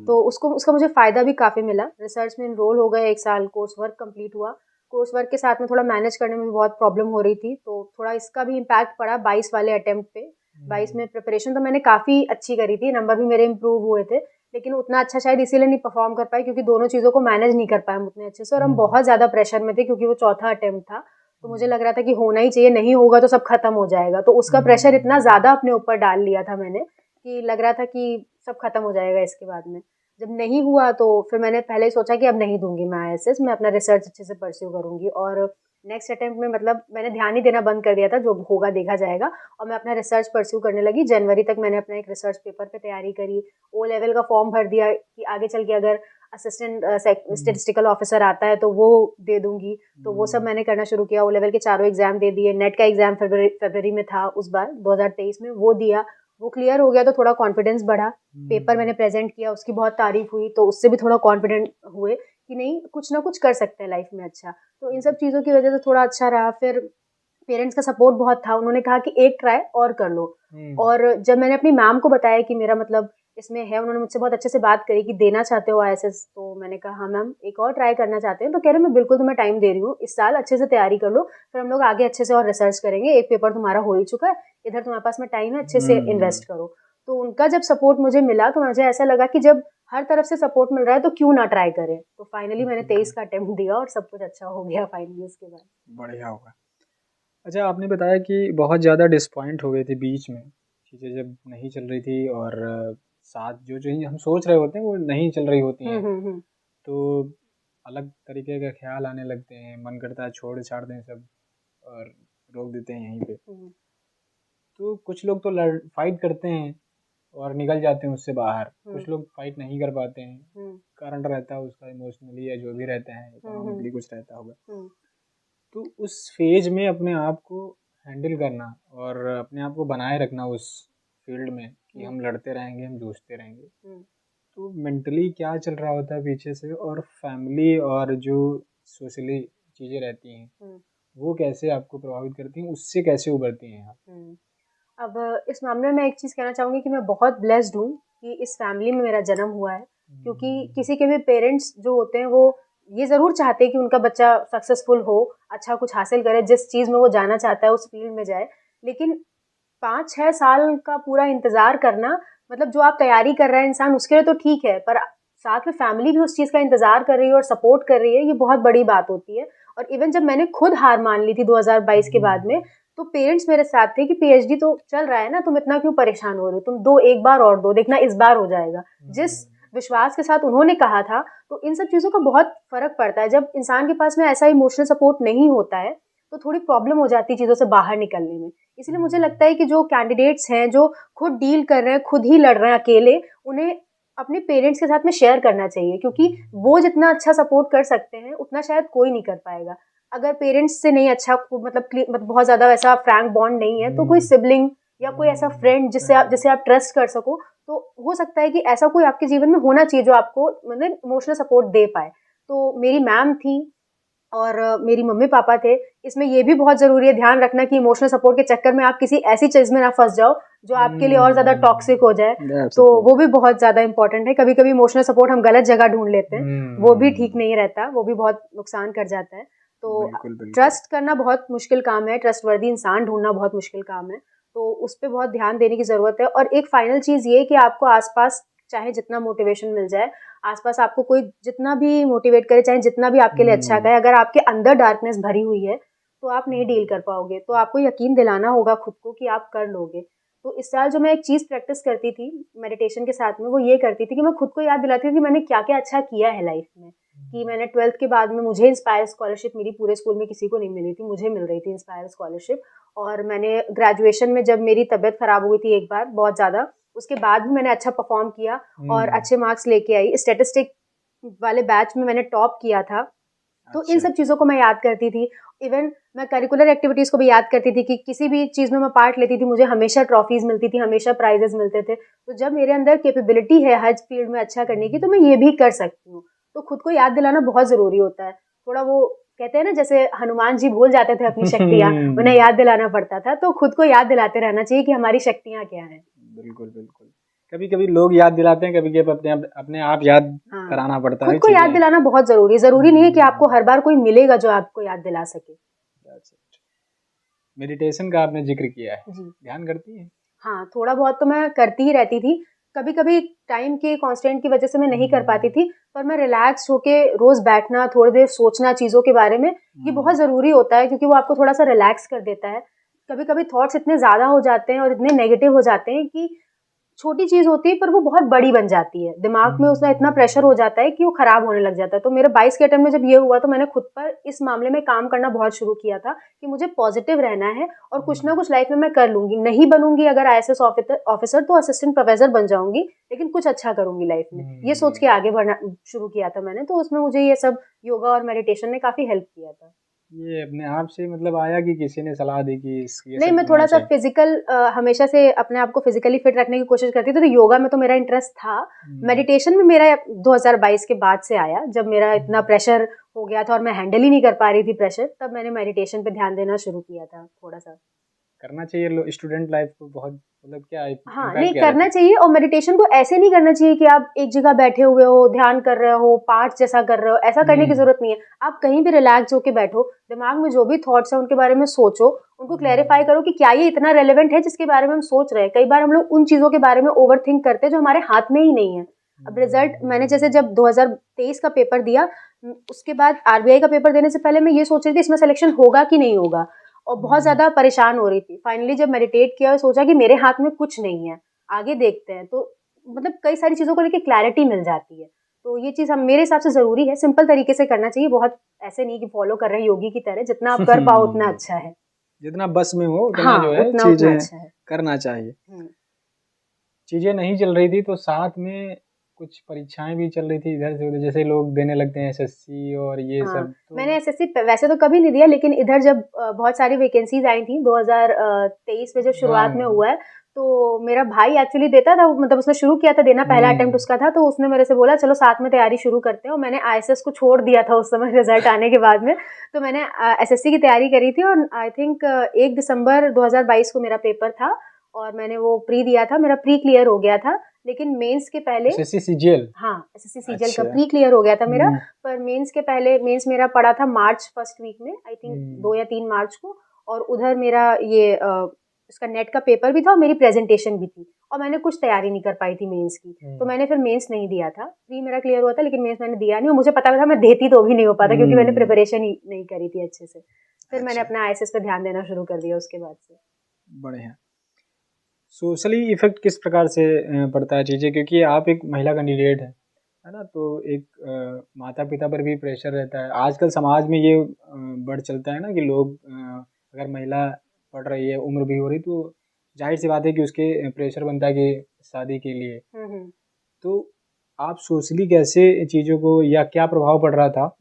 तो उसका मुझे फायदा भी काफी मिला। रिसर्च में एनरोल हो गए, 1 साल कोर्स वर्क कंप्लीट हुआ। कोर्स वर्क के साथ में थोड़ा मैनेज करने में भी बहुत प्रॉब्लम हो रही थी, तो थोड़ा इसका भी इम्पैक्ट पड़ा 22 वाले अटेम्प्ट पे। 22 में प्रिपरेशन तो मैंने काफ़ी अच्छी करी थी, नंबर भी मेरे इम्प्रूव हुए थे, लेकिन उतना अच्छा शायद इसीलिए नहीं परफॉर्म कर पाए क्योंकि दोनों चीज़ों को मैनेज नहीं कर पाए हम उतने अच्छे से, और हम बहुत ज़्यादा प्रेशर में थे क्योंकि वो चौथा अटेम्प्ट था। तो मुझे लग रहा था कि होना ही चाहिए, नहीं होगा तो सब खत्म हो जाएगा, तो उसका प्रेशर इतना ज़्यादा अपने ऊपर डाल लिया था मैंने कि लग रहा था कि सब खत्म हो जाएगा इसके बाद में। जब नहीं हुआ तो फिर मैंने पहले ही सोचा कि अब नहीं दूंगी मैं आईएसएस, मैं अपना रिसर्च अच्छे से परस्यू करूंगी, और नेक्स्ट अटेम्प्ट में मतलब मैंने ध्यान ही देना बंद कर दिया था, जो होगा देखा जाएगा, और मैं अपना रिसर्च परस्यू करने लगी। जनवरी तक मैंने अपना एक रिसर्च पेपर पे तैयारी करी, ओ लेवल का फॉर्म भर दिया कि आगे चल के अगर असिस्टेंट स्टेटिस्टिकल ऑफिसर आता है तो वो दे दूंगी, तो वो सब मैंने करना शुरू किया। ओ लेवल के 4 एग्जाम दे दिए, नेट का एग्जाम फरवरी में था उस बार 2023 में, वो दिया, वो क्लियर हो गया तो थोड़ा कॉन्फिडेंस बढ़ा। पेपर मैंने प्रेजेंट किया, उसकी बहुत तारीफ हुई, तो उससे भी थोड़ा कॉन्फिडेंट हुए कि नहीं, कुछ ना कुछ कर सकते हैं लाइफ में अच्छा। तो इन सब चीज़ों की वजह से थोड़ा अच्छा रहा। फिर पेरेंट्स का सपोर्ट बहुत था, उन्होंने कहा कि एक ट्राई और कर लो। और जब मैंने अपनी मैम को बताया कि मेरा मतलब इसमें है, उन्होंने मुझसे बहुत अच्छे से बात करी कि देना चाहते हो आईएसएस, तो मैंने कहा हाँ मैम, एक और ट्राई करना चाहते हैं, तो कह रहे मैं बिल्कुल तुम्हें टाइम दे रही हूँ, इस साल अच्छे से तैयारी कर लो, फिर हम लोग आगे अच्छे से और रिसर्च करेंगे, एक पेपर तुम्हारा हो ही चुका है, इधर तुम्हारे पास में टाइम है, अच्छे से इन्वेस्ट करो। तो उनका जब सपोर्ट मुझे मिला तो मुझे ऐसा लगा कि जब हर तरफ से सपोर्ट मिल रहा है तो क्यों ना ट्राई करें। तो फाइनली मैंने 23 का अटेम्प्ट दिया और सब कुछ अच्छा हो गया फाइनली उसके बाद। बढ़िया होगा। अच्छा, आपने बताया कि बहुत ज़्यादा डिसपॉइंट हो गए थे बीच में, चीज़ें जब नहीं चल रही थी और साथ जो जो हम सोच रहे होते हैं वो नहीं चल रही होती हैं, तो अलग तरीके का ख्याल आने लगते हैं, मन करता है छोड़ छाड़ दें सब और रोक देते हैं यहीं पे। तो कुछ लोग तो फाइट करते हैं और निकल जाते हैं उससे बाहर, कुछ लोग फाइट नहीं कर पाते हैं, कारण रहता है उसका इमोशनली या जो भी रहता है, इकोनॉमिकली कुछ रहता होगा। तो उस फेज में अपने आप को हैंडल करना और अपने आप को बनाए रखना उस फील्ड में कि हम लड़ते रहेंगे, हम जूझते रहेंगे, तो मेंटली क्या चल रहा होता है पीछे से, और फैमिली और जो सोशली चीज़ें रहती हैं वो कैसे आपको प्रभावित करती हैं, उससे कैसे उभरती हैं आप? अब इस मामले में एक चीज़ कहना चाहूँगी कि मैं बहुत ब्लेस्ड हूँ कि इस फैमिली में मेरा जन्म हुआ है, क्योंकि किसी के भी पेरेंट्स जो होते हैं वो ये ज़रूर चाहते हैं कि उनका बच्चा सक्सेसफुल हो, अच्छा कुछ हासिल करे, जिस चीज़ में वो जाना चाहता है उस फील्ड में जाए। लेकिन 5-6 साल का पूरा इंतज़ार करना, मतलब जो आप तैयारी कर रहा है इंसान उसके लिए तो ठीक है, पर साथ में फैमिली भी उस चीज़ का इंतज़ार कर रही है और सपोर्ट कर रही है, ये बहुत बड़ी बात होती है। और इवन जब मैंने खुद हार मान ली थी 2022 के बाद में, तो पेरेंट्स मेरे साथ थे कि पीएचडी तो चल रहा है ना, तुम इतना क्यों परेशान हो रहे हो, तुम दो, एक बार और दो, देखना इस बार हो जाएगा। जिस विश्वास के साथ उन्होंने कहा था, तो इन सब चीज़ों का बहुत फर्क पड़ता है। जब इंसान के पास में ऐसा इमोशनल सपोर्ट नहीं होता है तो थोड़ी प्रॉब्लम हो जाती है चीज़ों से बाहर निकलने में। इसलिए मुझे लगता है कि जो कैंडिडेट्स हैं जो खुद डील कर रहे हैं, खुद ही लड़ रहे हैं अकेले, उन्हें अपने पेरेंट्स के साथ में शेयर करना चाहिए, क्योंकि वो जितना अच्छा सपोर्ट कर सकते हैं उतना शायद कोई नहीं कर पाएगा। अगर पेरेंट्स से नहीं अच्छा मतलब बहुत ज़्यादा वैसा फ्रैंक बॉन्ड नहीं है, तो कोई सिबलिंग या कोई ऐसा फ्रेंड जिससे आप ट्रस्ट कर सको, तो हो सकता है कि ऐसा कोई आपके जीवन में होना चाहिए जो आपको मतलब इमोशनल सपोर्ट दे पाए। तो मेरी मैम थी और मेरी मम्मी पापा थे। इसमें ये भी बहुत ज़रूरी है ध्यान रखना कि इमोशनल सपोर्ट के चक्कर में आप किसी ऐसी चीज़ में ना फंस जाओ जो आपके लिए और ज़्यादा टॉक्सिक हो जाए, तो वो भी बहुत ज़्यादा इंपॉर्टेंट है। कभी कभी इमोशनल सपोर्ट हम गलत जगह ढूंढ लेते हैं, वो भी ठीक नहीं रहता, वो भी बहुत नुकसान कर जाता है। तो ट्रस्ट करना बहुत मुश्किल काम है, ट्रस्टवर्दी इंसान ढूंढना बहुत मुश्किल काम है, तो उस पर बहुत ध्यान देने की ज़रूरत है। और एक फाइनल चीज़ ये कि आपको आसपास चाहे जितना मोटिवेशन मिल जाए, आसपास आपको कोई जितना भी मोटिवेट करे, चाहे जितना भी आपके लिए अच्छा कहे, अगर आपके अंदर डार्कनेस भरी हुई है तो आप नहीं डील कर पाओगे। तो आपको यकीन दिलाना होगा खुद को कि आप कर लोगे। तो इस साल जो मैं एक चीज़ प्रैक्टिस करती थी मेडिटेशन के साथ में, वो ये करती थी कि मैं खुद को याद दिलाती थी कि मैंने क्या क्या अच्छा किया है लाइफ में। कि मैंने 12th के बाद में मुझे इंस्पायर स्कॉलरशिप मिली, पूरे स्कूल में किसी को नहीं मिली थी, मुझे मिल रही थी इंस्पायर स्कॉलरशिप। और मैंने ग्रेजुएशन में जब मेरी तबीयत खराब हो गई थी एक बार बहुत ज़्यादा, उसके बाद भी मैंने अच्छा परफॉर्म किया और अच्छे मार्क्स लेके आई। स्टैटिस्टिक वाले बैच में मैंने टॉप किया था। तो इन सब चीज़ों को मैं याद करती थी। इवन मैं करिकुलर एक्टिविटीज़ को भी याद करती थी कि किसी भी चीज़ में मैं पार्ट लेती थी, मुझे हमेशा ट्रॉफीज़ मिलती थी, हमेशा प्राइजेस मिलते थे। तो जब मेरे अंदर कैपेबिलिटी है हर फील्ड में अच्छा करने की, तो मैं ये भी कर सकती हूँ। तो खुद को याद दिलाना बहुत ज़रूरी होता है। थोड़ा वो कहते हैं ना, जैसे हनुमान जी भूल जाते थे अपनी शक्तियाँ, उन्हें याद दिलाना पड़ता था। तो खुद को याद दिलाते रहना चाहिए कि हमारी शक्तियाँ क्या हैं। बिल्कुल बिल्कुल। कभी कभी लोग याद दिलाते हैं, कभी कभी अपने आप याद कराना पड़ता है। खुद को याद दिलाना बहुत जरूरी नहीं है कि आपको हर बार कोई मिलेगा जो आपको याद दिला सके। मेडिटेशन का आपने जिक्र किया है, ध्यान करती है? हाँ, थोड़ा बहुत तो मैं करती ही रहती थी। कभी कभी टाइम के कांस्टेंट की वजह से मैं नहीं कर पाती थी, पर मैं रिलैक्स होके रोज बैठना, थोड़ी देर सोचना चीज़ों के बारे में, ये बहुत ज़रूरी होता है, क्योंकि वो आपको थोड़ा सा रिलैक्स कर देता है। कभी कभी थॉट्स इतने ज़्यादा हो जाते हैं और इतने नेगेटिव हो जाते हैं कि छोटी चीज़ होती है पर वो बहुत बड़ी बन जाती है, दिमाग में उसका इतना प्रेशर हो जाता है कि वो खराब होने लग जाता है। तो मेरे 22 के अटेम्प्ट में जब ये हुआ, तो मैंने खुद पर इस मामले में काम करना बहुत शुरू किया था कि मुझे पॉजिटिव रहना है और कुछ ना कुछ लाइफ में मैं कर लूंगी। नहीं बनूंगी अगर आईएएस ऑफिसर, तो असिस्टेंट प्रोफेसर बन जाऊंगी, लेकिन कुछ अच्छा करूंगी लाइफ में, ये सोच के आगे बढ़ना शुरू किया था मैंने। तो उसमें मुझे ये सब योगा और मेडिटेशन ने काफ़ी हेल्प किया था। ये अपने आप से मतलब आया कि किसी ने सलाह दी कि नहीं, मैं थोड़ा सा फिजिकल हमेशा से अपने आप को फिजिकली फिट रखने की कोशिश करती थी, तो योगा में तो मेरा इंटरेस्ट था। मेडिटेशन में मेरा 2022 के बाद से आया, जब मेरा इतना प्रेशर हो गया था और मैं हैंडल ही नहीं कर पा रही थी प्रेशर, तब मैंने मेडिटेशन पे ध्यान देना शुरू किया था। थोड़ा सा करना चाहिए स्टूडेंट लाइफ को, बहुत मतलब क्या है। हाँ, नहीं करना चाहिए। और मेडिटेशन को ऐसे नहीं करना चाहिए कि आप एक जगह बैठे हुए हो, ध्यान कर रहे हो, पाठ जैसा कर रहे हो, ऐसा करने की जरूरत नहीं है। आप कहीं भी रिलैक्स होके बैठो, दिमाग में जो भी थॉट्स हैं उनके बारे में सोचो, उनको क्लैरिफाई करो कि क्या ये इतना रेलेवेंट है जिसके बारे में हम सोच रहे हैं। कई बार हम लोग उन चीजों के बारे में ओवर थिंक करते हैं जो हमारे हाथ में ही नहीं है। अब रिजल्ट मैंने जैसे जब 2023 का पेपर दिया, उसके बाद आरबीआई का पेपर देने से पहले मैं ये सोच रही थी इसमें सिलेक्शन होगा कि नहीं होगा, और बहुत ज़्यादा परेशान हो रही थी। फाइनली जब मेडिटेट किया और सोचा कि मेरे हाथ में कुछ नहीं है, आगे देखते हैं, तो मतलब कई सारी चीज़ों को लेकर क्लैरिटी मिल जाती है। तो ये चीज़ हम मेरे हिसाब से ज़रूरी है, सिंपल तरीके से करना चाहिए, बहुत ऐसे नहीं कि फॉलो कर रहे हैं योगी की तरह, जितना आप कर पाओ उतना अच्छा है। जितना बस में हो उतना हाँ, जो है उतना चीजें अच्छा है। करना चाहिए। चीजें नहीं चल रही थी तो साथ में कुछ परीक्षाएं भी चल रही थी इधर से उधर, जैसे लोग देने लगते हैं एसएससी और ये हाँ, सब, तो मैंने एसएससी वैसे तो कभी नहीं दिया, लेकिन इधर जब बहुत सारी वैकेंसीज आई थी 2023 में जब शुरुआत में हाँ। हुआ है, तो मेरा भाई एक्चुअली देता था, मतलब उसने शुरू किया था देना, पहला अटेम्प्ट उसका था, तो उसने मेरे से बोला चलो साथ में तैयारी शुरू करते हैं, और मैंने आईएसएस को छोड़ दिया था उस समय रिजल्ट आने के बाद में। तो मैंने एसएससी की तैयारी करी थी, और आई थिंक 1 दिसंबर 2022 को मेरा पेपर था, और मैंने वो प्री दिया था, मेरा प्री क्लियर हो गया था, लेकिन मेंस के पहले एसएससी सीजीएल। हाँ, एसएससी सीजीएल का अच्छा। प्री क्लियर हो गया था मेरा, हम्म। पर मेंस के पहले मेंस मेरा पड़ा था मार्च फर्स्ट वीक में, आई थिंक 2 या 3 मार्च को, और उधर मेरा ये इसका नेट का पेपर भी था और मेरी प्रेजेंटेशन भी थी, और मैंने कुछ तैयारी नहीं कर पाई थी मेंस की, तो मैंने फिर मेंस नहीं दिया था। प्री मेरा क्लियर हुआ था, लेकिन मेंस मैंने दिया नहीं, और मुझे पता था मैं देती तो भी नहीं हो पाता, क्योंकि मैंने प्रिपरेशन ही नहीं करी थी अच्छे से। फिर मैंने अच्छा। अपना आईएसएस पे ध्यान देना शुरू कर दिया उसके बाद से। बढ़िया। सोशली इफेक्ट किस प्रकार से पड़ता है चीज़ें, क्योंकि आप एक महिला कैंडिडेट है ना, तो एक माता पिता पर भी प्रेशर रहता है आजकल समाज में, ये बढ़ चलता है ना कि लोग अगर महिला पढ़ रही है, उम्र भी हो रही, तो जाहिर सी बात है कि उसके प्रेशर बनता है कि शादी के लिए। तो आप सोशली कैसे चीज़ों को, या क्या प्रभाव पड़ रहा था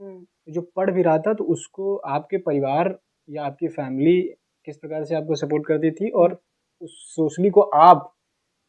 जो पढ़ भी रहा था, तो उसको आपके परिवार या आपकी फैमिली किस प्रकार से आपको सपोर्ट करती थी, और उस सोशली को आप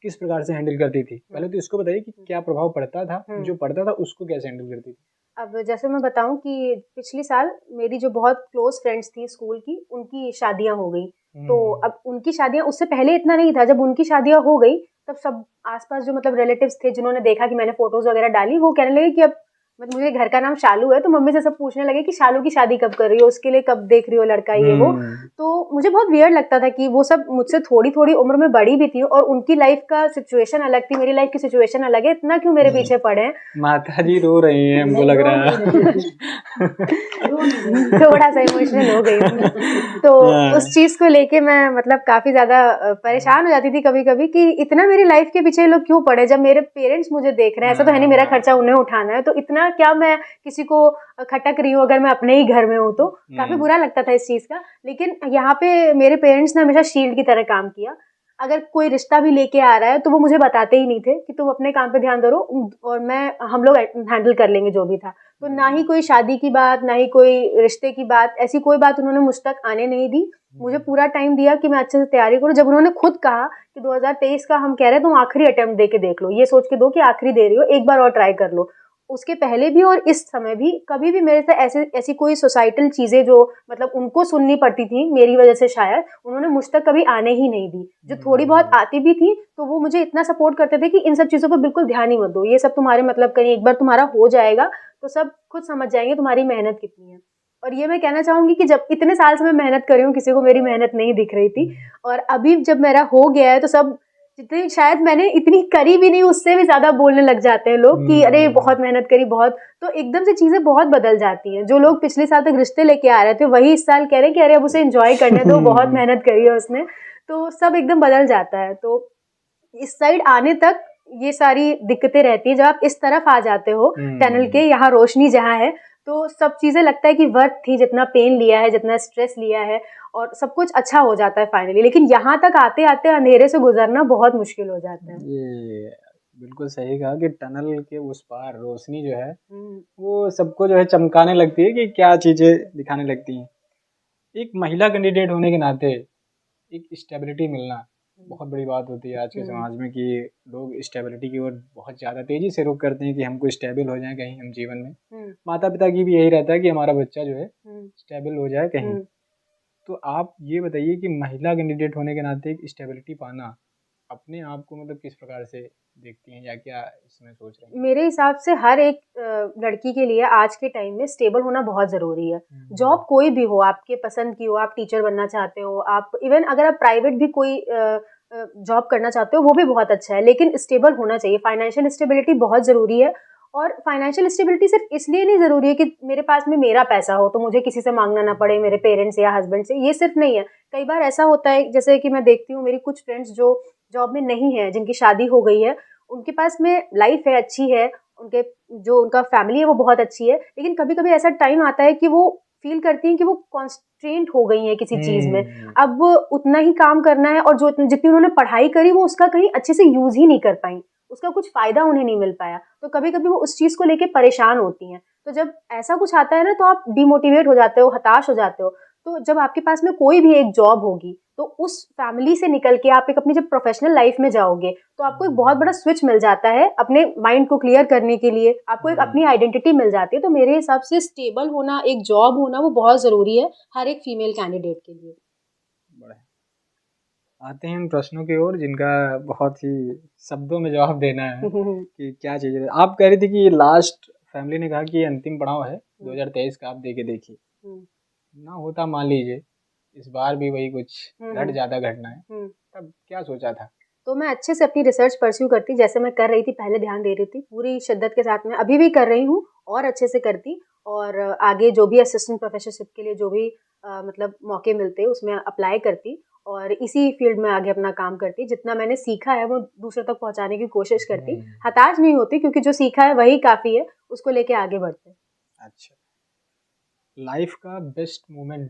किस प्रकार से हैंडल करती थी? पहले तो इसको बताइए कि क्या प्रभाव पड़ता था, जो पड़ता था उसको कैसे हैंडल करती थी? अब जैसे मैं बताऊं कि पिछले साल मेरी जो बहुत क्लोज फ्रेंड्स थी स्कूल की, उनकी शादियां हो गई। तो अब उनकी शादियां, उससे पहले इतना नहीं था, जब उनकी शादियां हो गई तब सब आसपास जो मतलब रिलेटिव्स थे, जिन्होंने देखा कि मैंने फोटोज वगैरह डाली, वो कहने लगे कि अब मतलब मुझे घर का नाम शालू है, तो मम्मी से सब पूछने लगे कि शालू की शादी कब कर रही हो, उसके लिए कब देख रही हो लड़का, ये वो। तो मुझे बहुत वियर्ड लगता था कि वो सब मुझसे थोड़ी थोड़ी उम्र में बड़ी भी थी, और उनकी लाइफ का सिचुएशन अलग थी, मेरी लाइफ की सिचुएशन अलग है, इतना क्यों मेरे पीछे पड़े हैं। माता जी रो रही हैं, हमको लग रहा है। थोड़ा सा इमोशनल हो गई हूँ। तो उस चीज को लेके मैं मतलब काफी ज्यादा परेशान हो जाती थी कभी कभी, कि इतना मेरी लाइफ के पीछे लोग क्यों पड़े, जब मेरे पेरेंट्स मुझे देख रहे हैं। ऐसा तो है नहीं मेरा खर्चा उन्हें उठाना है, तो इतना क्या मैं किसी को खटक रही हूँ अगर मैं अपने ही घर में हूँ। तो काफी बुरा लगता था इस चीज का, लेकिन यहाँ पे मेरे पेरेंट्स ने हमेशा शील्ड की तरह काम किया। अगर कोई रिश्ता भी लेके आ रहा है तो वो मुझे बताते ही नहीं थे कि तुम अपने काम पे ध्यान दो, और हम लोग हैंडल कर लेंगे जो भी था। तो ना ही कोई शादी की बात, ना ही कोई रिश्ते की बात, ऐसी कोई बात उन्होंने मुझ तक आने नहीं दी। मुझे पूरा टाइम दिया कि मैं अच्छे से तैयारी करूं। जब उन्होंने खुद कहा कि 2023 का हम कह रहे हैं, तुम आखिरी अटेम्प्ट दे के देख लो, ये सोच के दो कि आखिरी दे रही हो, एक बार और ट्राई कर लो। उसके पहले भी और इस समय भी कभी भी मेरे से ऐसी कोई सोसाइटल चीजें जो मतलब उनको सुननी पड़ती थी मेरी वजह से, शायद उन्होंने मुझ तक कभी आने ही नहीं दी। जो थोड़ी बहुत आती भी थी तो वो मुझे इतना सपोर्ट करते थे कि इन सब चीजों पर बिल्कुल ध्यान ही मत दो, ये सब तुम्हारे मतलब कहीं एक बार तुम्हारा हो जाएगा तो सब खुद समझ जाएंगे तुम्हारी मेहनत कितनी है। और ये मैं कहना चाहूंगी कि जब इतने साल से मैं मेहनत कर रही हूँ, किसी को मेरी मेहनत नहीं दिख रही थी, और अभी जब मेरा हो गया है तो सब जितनी शायद मैंने इतनी करी भी नहीं, उससे भी ज्यादा बोलने लग जाते हैं लोग कि अरे बहुत मेहनत करी बहुत। तो एकदम से चीजें बहुत बदल जाती हैं। जो लोग पिछले साल तक रिश्ते लेके आ रहे थे वही इस साल कह रहे हैं कि अरे अब उसे एंजॉय करने दो, बहुत मेहनत करी है उसने। तो सब एकदम बदल जाता है। तो इस साइड आने तक ये सारी दिक्कतें रहती है। जब आप इस तरफ आ जाते हो टनल के, यहाँ रोशनी जहाँ है, तो सब चीजें लगता है कि वर्थ थी, जितना पेन लिया है, जितना स्ट्रेस लिया है, और सब कुछ अच्छा हो जाता है फाइनली। लेकिन यहाँ तक आते आते अंधेरे से गुजरना बहुत मुश्किल हो जाता है। ये बिल्कुल सही कहा कि टनल के उस पार रोशनी जो है वो सबको जो है चमकाने लगती है, कि क्या चीजें दिखाने लगती हैं। एक महिला कैंडिडेट होने के नाते एक स्टेबिलिटी मिलना बहुत बड़ी बात होती है आज के समाज में, कि लोग स्टेबिलिटी की ओर बहुत ज़्यादा तेज़ी से रुख करते हैं कि हमको स्टेबल हो जाए कहीं हम जीवन में। माता पिता की भी यही रहता है कि हमारा बच्चा जो है स्टेबल हो जाए कहीं। तो आप ये बताइए कि महिला कैंडिडेट होने के नाते एक स्टेबिलिटी पाना, अपने आप को मतलब किस प्रकार से देखती हैं, या क्या इसमें सोच रही हैं? मेरे हिसाब से हर एक लड़की के लिए आज के टाइम में स्टेबल होना बहुत ज़रूरी है। जॉब कोई भी हो, आपके पसंद की हो, आप टीचर बनना चाहते हो, आप इवन अगर आप प्राइवेट भी कोई जॉब करना चाहते हो वो भी बहुत अच्छा है, लेकिन स्टेबल होना चाहिए। फाइनेंशियल स्टेबिलिटी बहुत ज़रूरी है। और फाइनेंशियल स्टेबिलिटी सिर्फ इसलिए नहीं ज़रूरी है कि मेरे पास में मेरा पैसा हो तो मुझे किसी से मांगना ना पड़े, मेरे पेरेंट्स या हस्बैंड से, ये सिर्फ नहीं है। कई बार ऐसा होता है, जैसे कि मैं देखती हूँ मेरी कुछ फ्रेंड्स जो जॉब में नहीं है, जिनकी शादी हो गई है, उनके पास में लाइफ है, अच्छी है, उनके जो उनका फैमिली है वो बहुत अच्छी है, लेकिन कभी कभी ऐसा टाइम आता है कि वो फील करती हैं कि वो कॉन्स्ट्रेंट हो गई हैं किसी चीज़ में। अब उतना ही काम करना है और जो जितनी उन्होंने पढ़ाई करी वो उसका कहीं अच्छे से यूज़ ही नहीं कर पाई, उसका कुछ फ़ायदा उन्हें नहीं मिल पाया, तो कभी कभी वो उस चीज़ को लेके परेशान होती हैं। तो जब ऐसा कुछ आता है ना, तो आप डिमोटिवेट हो जाते हो, हताश हो जाते हो। तो जब आपके पास में कोई भी एक जॉब होगी, तो उस फैमिली से निकल के आप एक अपनी जब प्रोफेशनल लाइफ में जाओगे, तो आपको एक बहुत बड़ा स्विच मिल जाता है अपने माइंड को क्लियर करने के लिए, आपको एक अपनी आइडेंटिटी मिल जाती है। तो मेरे हिसाब से स्टेबल होना, एक जॉब होना, वो बहुत ज़रूरी है हर एक फीमेल कैंडिडेट के लिए। आते हैं इन प्रश्नों की ओर जिनका बहुत ही शब्दों में जवाब देना है कि क्या चीज़। आप कह रही थी कि लास्ट फैमिली ने कहा कि ये अंतिम पड़ाव है 2023 का, आप दे के देखिए। ना होता मान लीजिए इस बार भी वही कुछ घट जाता घटना है, तब क्या सोचा था? तो मैं अच्छे से अपनी रिसर्च परस्यू करती, जैसे मैं कर रही थी पहले, ध्यान दे रही थी पूरी शिद्दत के साथ में, अभी भी कर रही हूँ और अच्छे से करती। और आगे जो भी असिस्टेंट प्रोफेसरशिप के लिए जो भी मतलब मौके मिलते उसमें अप्लाई करती और इसी फील्ड में आगे अपना काम करती। जितना मैंने सीखा है वो दूसरे तक पहुंचाने की कोशिश करती, हताश नहीं होती, क्योंकि जो सीखा है वही काफ़ी है, उसको लेके आगे बढ़ते। अच्छा, लाइफ का बेस्ट मोमेंट,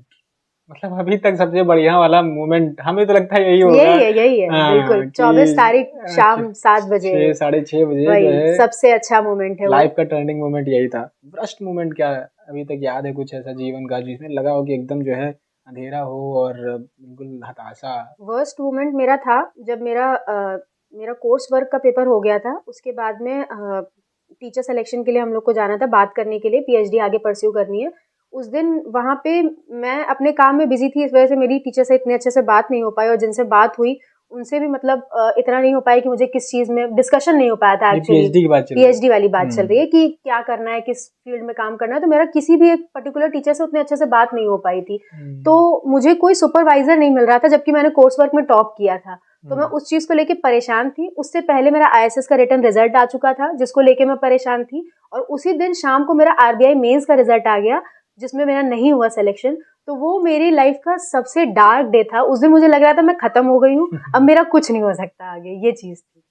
मतलब अभी तक सबसे बढ़िया वाला मोमेंट हमें तो लगता है यही होगा। यही है बिल्कुल। 24 तारीख शाम 7 बजे, 6-6:30 बजे जो है सबसे अच्छा मोमेंट है। लाइफ का टर्निंग मोमेंट यही था। वर्स्ट मोमेंट क्या अभी तक याद है कुछ ऐसा जीवन का जिसमें लगा हो कि एकदम जो है अंधेरा हो और बिल्कुल हताशा? वर्स्ट मोमेंट मेरा था जब मेरा कोर्स वर्क का पेपर हो गया था, उसके बाद में टीचर सिलेक्शन के लिए हम लोग को जाना था, बात करने के लिए, पीएचडी आगे परस्यू करनी है। उस दिन वहाँ पे मैं अपने काम में बिजी थी, इस वजह से मेरी टीचर से इतने अच्छे से बात नहीं हो पाई, और जिनसे बात हुई उनसे भी मतलब इतना नहीं हो पाया कि मुझे किस चीज़ में डिस्कशन नहीं हो पाया था। एक्चुअली पीएचडी वाली बात चल रही है कि क्या करना है, किस फील्ड में काम करना है, तो मेरा किसी भी एक पर्टिकुलर टीचर से उतने अच्छे से बात नहीं हो पाई थी। तो मुझे कोई सुपरवाइजर नहीं मिल रहा था, जबकि मैंने कोर्स वर्क में टॉप किया था। तो मैं उस चीज़ को लेके परेशान थी। उससे पहले मेरा आईएसएस का रिटर्न रिजल्ट आ चुका था, जिसको लेके मैं परेशान थी, और उसी दिन शाम को मेरा आरबीआई मेंस का रिजल्ट आ गया, जिसमें मेरा नहीं हुआ सिलेक्शन। तो वो मेरी लाइफ का सबसे डार्क डे था। उस दिन मुझे लग रहा था मैं खत्म हो गई हूँ, अब मेरा कुछ नहीं हो सकता आगे, ये चीज़ थी।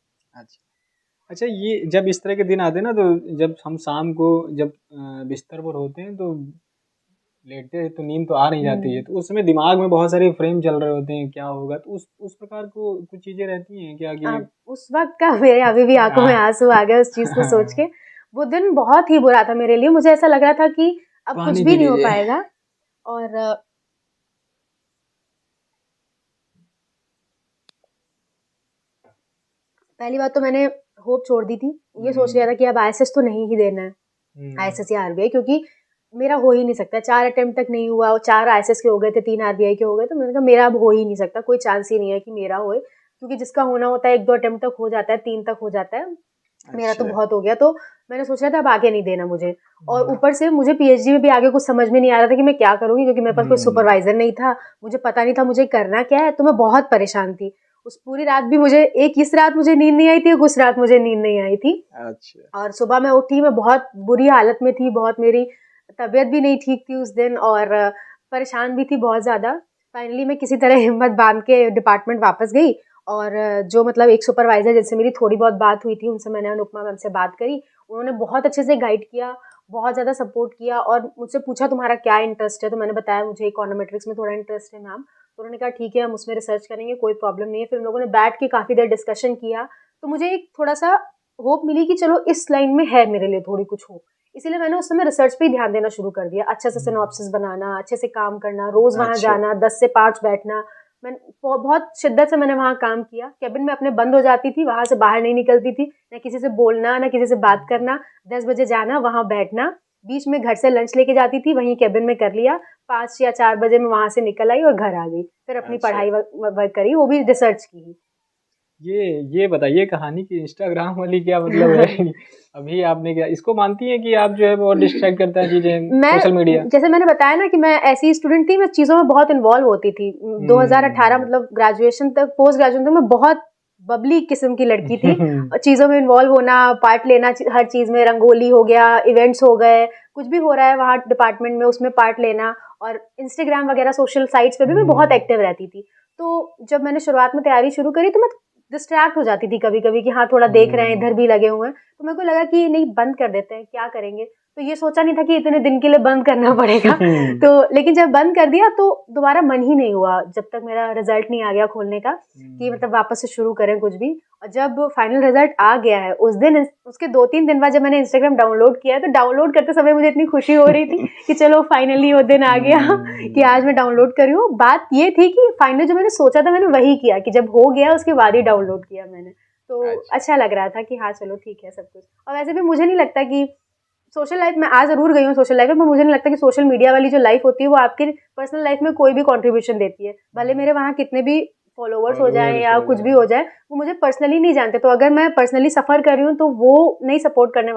अच्छा, ये जब इस तरह के दिन आते हैं ना, तो जब हम शाम को जब बिस्तर पर होते हैं तो लेटते हैं तो नींद तो आ नहीं जाती है, तो उस समय दिमाग में बहुत सारे फ्रेम चल रहे होते हैं, क्या होगा, तो उस प्रकार को कुछ चीज़ें रहती हैं क्या कि उस वक्त का मेरे अभी भी आंखों में आंसू आ गए उस चीज़ को सोच के। वो दिन बहुत ही बुरा था मेरे लिए, मुझे ऐसा लग रहा था कि अब कुछ भी नहीं हो पाएगा। और पहली बात तो मैंने होप छोड़ दी थी, ये सोच लिया था कि अब आईएसएस तो नहीं ही देना है, आईएसएस या आरबीआई, क्योंकि मेरा हो ही नहीं सकता। 4 अटेम्प्ट तक नहीं हुआ, 4 आईएसएस के हो गए थे, 3 आरबीआई के हो गए, तो मैंने कहा मेरा अब हो ही नहीं सकता, कोई चांस ही नहीं है कि मेरा होए, क्योंकि जिसका होना होता है 1-2 अटेम्प्ट तक हो जाता है, 3 तक हो जाता है, मेरा तो बहुत हो गया। तो मैंने सोचा था अब आगे नहीं देना मुझे, और ऊपर से मुझे पीएचडी में भी आगे कुछ समझ में नहीं आ रहा था कि मैं क्या करूँगी, क्योंकि मेरे पास कोई सुपरवाइजर नहीं था, मुझे पता नहीं था मुझे करना क्या है, तो मैं बहुत परेशान थी। उस पूरी रात भी मुझे इस रात मुझे नींद नहीं आई थी, उस रात मुझे नींद नहीं आई थी। अच्छा। और सुबह मैं उठी, मैं बहुत बुरी हालत में थी, बहुत मेरी तबीयत भी नहीं ठीक थी उस दिन, और परेशान भी थी बहुत ज़्यादा। फाइनली मैं किसी तरह हिम्मत बांध के डिपार्टमेंट वापस गई, और जो मतलब एक सुपरवाइज़र जिनसे मेरी थोड़ी बहुत बात हुई थी, उनसे मैंने अनुपमा मैम से बात करी, उन्होंने बहुत अच्छे से गाइड किया, बहुत ज़्यादा सपोर्ट किया, और मुझसे पूछा तुम्हारा क्या इंटरेस्ट है, तो मैंने बताया मुझे इकोनॉमेट्रिक्स में थोड़ा इंटरेस्ट है मैम। तो उन्होंने कहा ठीक है, हम उसमें रिसर्च करेंगे, कोई प्रॉब्लम नहीं है। फिर हम लोगों ने बैठ के काफ़ी देर डिस्कशन किया, तो मुझे एक थोड़ा सा होप मिली कि चलो इस लाइन में है मेरे लिए थोड़ी कुछ होप। इसीलिए मैंने उस समय रिसर्च पे ही ध्यान देना शुरू कर दिया, अच्छे से सिनॉप्सिस बनाना, अच्छे से काम करना, रोज़ वहाँ जाना, 10 से 5 बैठना। मैं बहुत शिद्दत से मैंने वहाँ काम किया। केबिन में अपने बंद हो जाती थी, वहाँ से बाहर नहीं निकलती थी, ना किसी से बोलना, ना किसी से बात करना। 10 बजे जाना, वहाँ बैठना, बीच में घर से लंच लेके जाती थी, वहीं केबिन में कर लिया, 5 या 4 बजे मैं वहाँ से निकल आई और घर आ गई, फिर अपनी पढ़ाई वर्क करी, वो भी रिसर्च की। ये बताइए कहानी की इंस्टाग्राम वाली क्या मतलब है? अभी आपने क्या इसको मानती हैं कि आप जो है बहुत डिस्ट्रैक्ट करता है चीजें सोशल मीडिया? जैसे मैंने बताया ना कि मैं ऐसी स्टूडेंट थी, मैं चीज़ों में बहुत इन्वॉल्व होती थी। 2018 मतलब ग्रेजुएशन तक, पोस्ट ग्रेजुएशन तक मैं बहुत बबली किस्म की लड़की थी। और चीज़ों में इन्वॉल्व होना, पार्ट लेना हर चीज़ में, रंगोली हो गया, इवेंट्स हो गए, कुछ भी हो रहा है वहाँ डिपार्टमेंट में उसमें पार्ट लेना, और इंस्टाग्राम वगैरह सोशल साइट्स पे भी मैं बहुत एक्टिव रहती थी। तो जब मैंने शुरुआत में तैयारी शुरू करी तो मैं डिस्ट्रैक्ट हो जाती थी कभी कभी कि हाँ थोड़ा देख रहे हैं, इधर भी लगे हुए हैं, तो मेरे को लगा कि नहीं बंद कर देते हैं, क्या करेंगे। तो ये सोचा नहीं था कि इतने दिन के लिए बंद करना पड़ेगा। तो लेकिन जब बंद कर दिया तो दोबारा मन ही नहीं हुआ जब तक मेरा रिजल्ट नहीं आ गया खोलने का, कि मतलब वापस से शुरू करें कुछ भी। और जब फाइनल रिजल्ट आ गया है उस दिन, उसके 2-3 दिन बाद जब मैंने इंस्टाग्राम डाउनलोड किया, तो डाउनलोड करते समय मुझे इतनी खुशी हो रही थी कि चलो फाइनली वो दिन आ गया कि आज मैं डाउनलोड कर रही हूँ। बात ये थी कि फाइनल जो मैंने सोचा था मैंने वही किया, कि जब हो गया उसके बाद ही डाउनलोड किया मैंने। तो अच्छा लग रहा था कि हाँ चलो ठीक है सब कुछ। और वैसे भी मुझे नहीं लगता कि सोशल लाइफ में, आ जरूर गई हूँ सोशल लाइफ में, पर मुझे नहीं लगता कि सोशल मीडिया वाली जो लाइफ होती है वो आपकी पर्सनल लाइफ में कोई भी कंट्रीब्यूशन देती है। भले मेरे वहाँ कितने भी फॉलोवर्स हो जाए या कुछ भी हो जाए, वो मुझे पर्सनली नहीं जानते। तो अगर मैं पर्सनली सफर कर रही हूँ तो वो नहीं सपोर्ट करने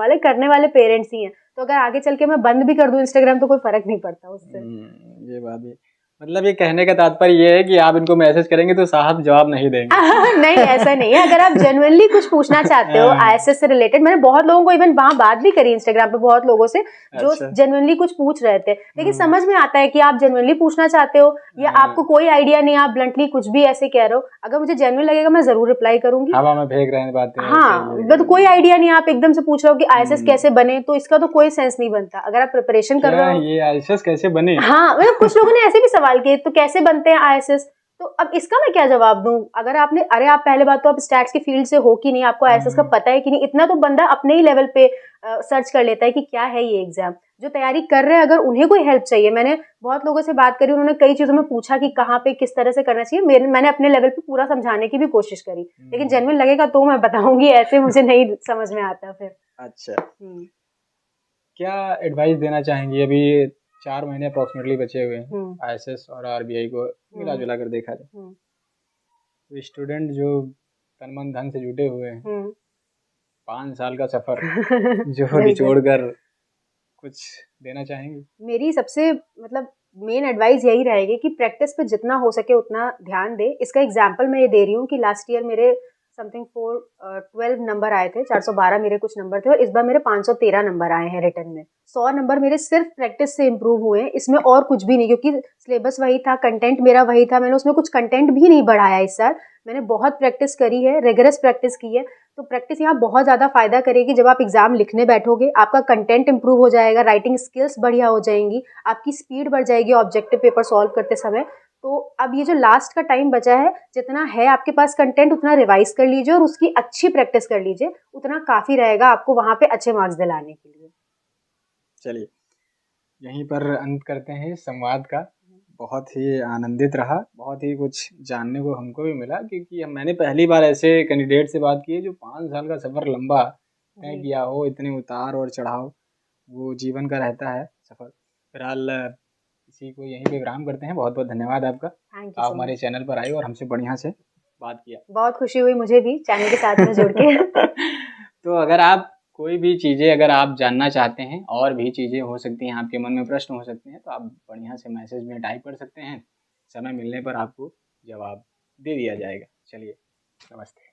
वाले पेरेंट्स ही हैं। तो अगर आगे चल के मैं बंद भी कर दूं इंस्टाग्राम तो कोई फर्क नहीं पड़ता उससे। ये बात भी, मतलब ये कहने का तात्पर्य ये है कि आप इनको मैसेज करेंगे तो साहब जवाब नहीं देंगे। नहीं ऐसा नहीं है, अगर आप जेन्युइनली कुछ पूछना चाहते हो आईएसएस से रिलेटेड, मैंने बहुत लोगों को इवन वहां बात भी करी इंस्टाग्राम पे, बहुत लोगों से जो जेन्युइनली कुछ पूछ रहे थे। लेकिन समझ में आता है कि आप जेन्युइनली पूछना चाहते हो या आपको कोई आइडिया नहीं, आप ब्लंटली कुछ भी ऐसे कह रहे हो। अगर मुझे जेन्युइन लगेगा मैं जरूर रिप्लाई करूंगी। हवा में फेंक रहे हैं बातें। हाँ, तो कोई आइडिया नहीं, आप एकदम से पूछ रहे हो कि आईएसएस कैसे बने, तो इसका तो कोई सेंस नहीं बनता। अगर आप प्रिपरेशन कर रहे हो, ये आईएसएस कैसे बने, हाँ मतलब कुछ लोगों ने ऐसे भी सवाल किए तो कैसे बनते हैं आईएसएस, तो अब इसका मैं क्या जवाब दूं। अगर आपने, अरे आप पहले बात तो आप स्टैट्स की फील्ड से हो कि नहीं, आपको आईएसएस का पता है कि नहीं, इतना तो बंदा अपने ही लेवल पे सर्च कर लेता है कि क्या है ये एग्जाम। जो तैयारी कर रहे हैं अगर उन्हें कोई हेल्प चाहिए, मैंने बहुत लोगों से बात करी, उन्होंने कई चीजों में पूछा कि कहाँ पे किस तरह से करना चाहिए, मैंने अपने लेवल पे पूरा समझाने की भी कोशिश करी। लेकिन जेन्युइन लगेगा तो मैं बताऊंगी, ऐसे मुझे नहीं समझ में आता फिर। अच्छा, क्या एडवाइस देना चाहेंगी? अभी 4 महीने अप्रोक्सीमेटली बचे हुए हैं आईएसएस और आरबीआई को मिला जुला कर देखा जाए, तो स्टूडेंट जो तन मन धन से जुटे हुए हैं, 5 साल का सफर जो निचोड़ कर कुछ देना चाहेंगे? मेरी सबसे मतलब मेन एडवाइस यही रहेगी कि प्रैक्टिस पे जितना हो सके उतना ध्यान दे। इसका एग्जांपल मैं ये दे रही हूँ कि लास्ट ईयर मेरे समथिंग 12 नंबर आए थे, 412 मेरे कुछ नंबर थे, और इस बार मेरे 513 नंबर आए हैं रिटर्न में। 100 नंबर मेरे सिर्फ प्रैक्टिस से इम्प्रूव हुए हैं, इसमें और कुछ भी नहीं, क्योंकि सिलेबस वही था, कंटेंट मेरा वही था, मैंने उसमें कुछ कंटेंट भी नहीं बढ़ाया इस साल। मैंने बहुत प्रैक्टिस करी है, रिगरस प्रैक्टिस की है। तो प्रैक्टिस यहाँ बहुत ज़्यादा फायदा करेगी। जब आप एग्जाम लिखने बैठोगे आपका कंटेंट इंप्रूव हो जाएगा, राइटिंग स्किल्स बढ़िया हो जाएंगी, आपकी स्पीड बढ़ जाएगी ऑब्जेक्टिव पेपर सॉल्व करते समय। तो अब ये जो लास्ट का टाइम बचा है, जितना है आपके पास कंटेंट उतना रिवाइज कर लीजिए और उसकी अच्छी प्रैक्टिस कर लीजिए, उतना काफ़ी रहेगा आपको वहाँ पे अच्छे मार्क्स दिलाने के लिए। चलिए यहीं पर अंत करते हैं इस संवाद का। बहुत ही आनंदित रहा, बहुत ही कुछ जानने को हमको भी मिला, क्योंकि मैंने पहली बार ऐसे कैंडिडेट से बात की है जो 5 साल का सफ़र लंबा तय किया हो, इतने उतार और चढ़ाव वो जीवन का रहता है सफ़र। फिलहाल इसी को यहीं पे विराम करते हैं। बहुत बहुत धन्यवाद आपका, आप हमारे चैनल पर आए और हमसे बढ़िया से बात किया। बहुत खुशी हुई मुझे भी चैनल के साथ में जुड़ के। तो अगर आप कोई भी चीज़ें अगर आप जानना चाहते हैं, और भी चीज़ें हो सकती हैं, आपके मन में प्रश्न हो सकते हैं, तो आप बढ़िया से मैसेज में टाइप कर सकते हैं। समय मिलने पर आपको जवाब दे दिया जाएगा। चलिए, नमस्ते।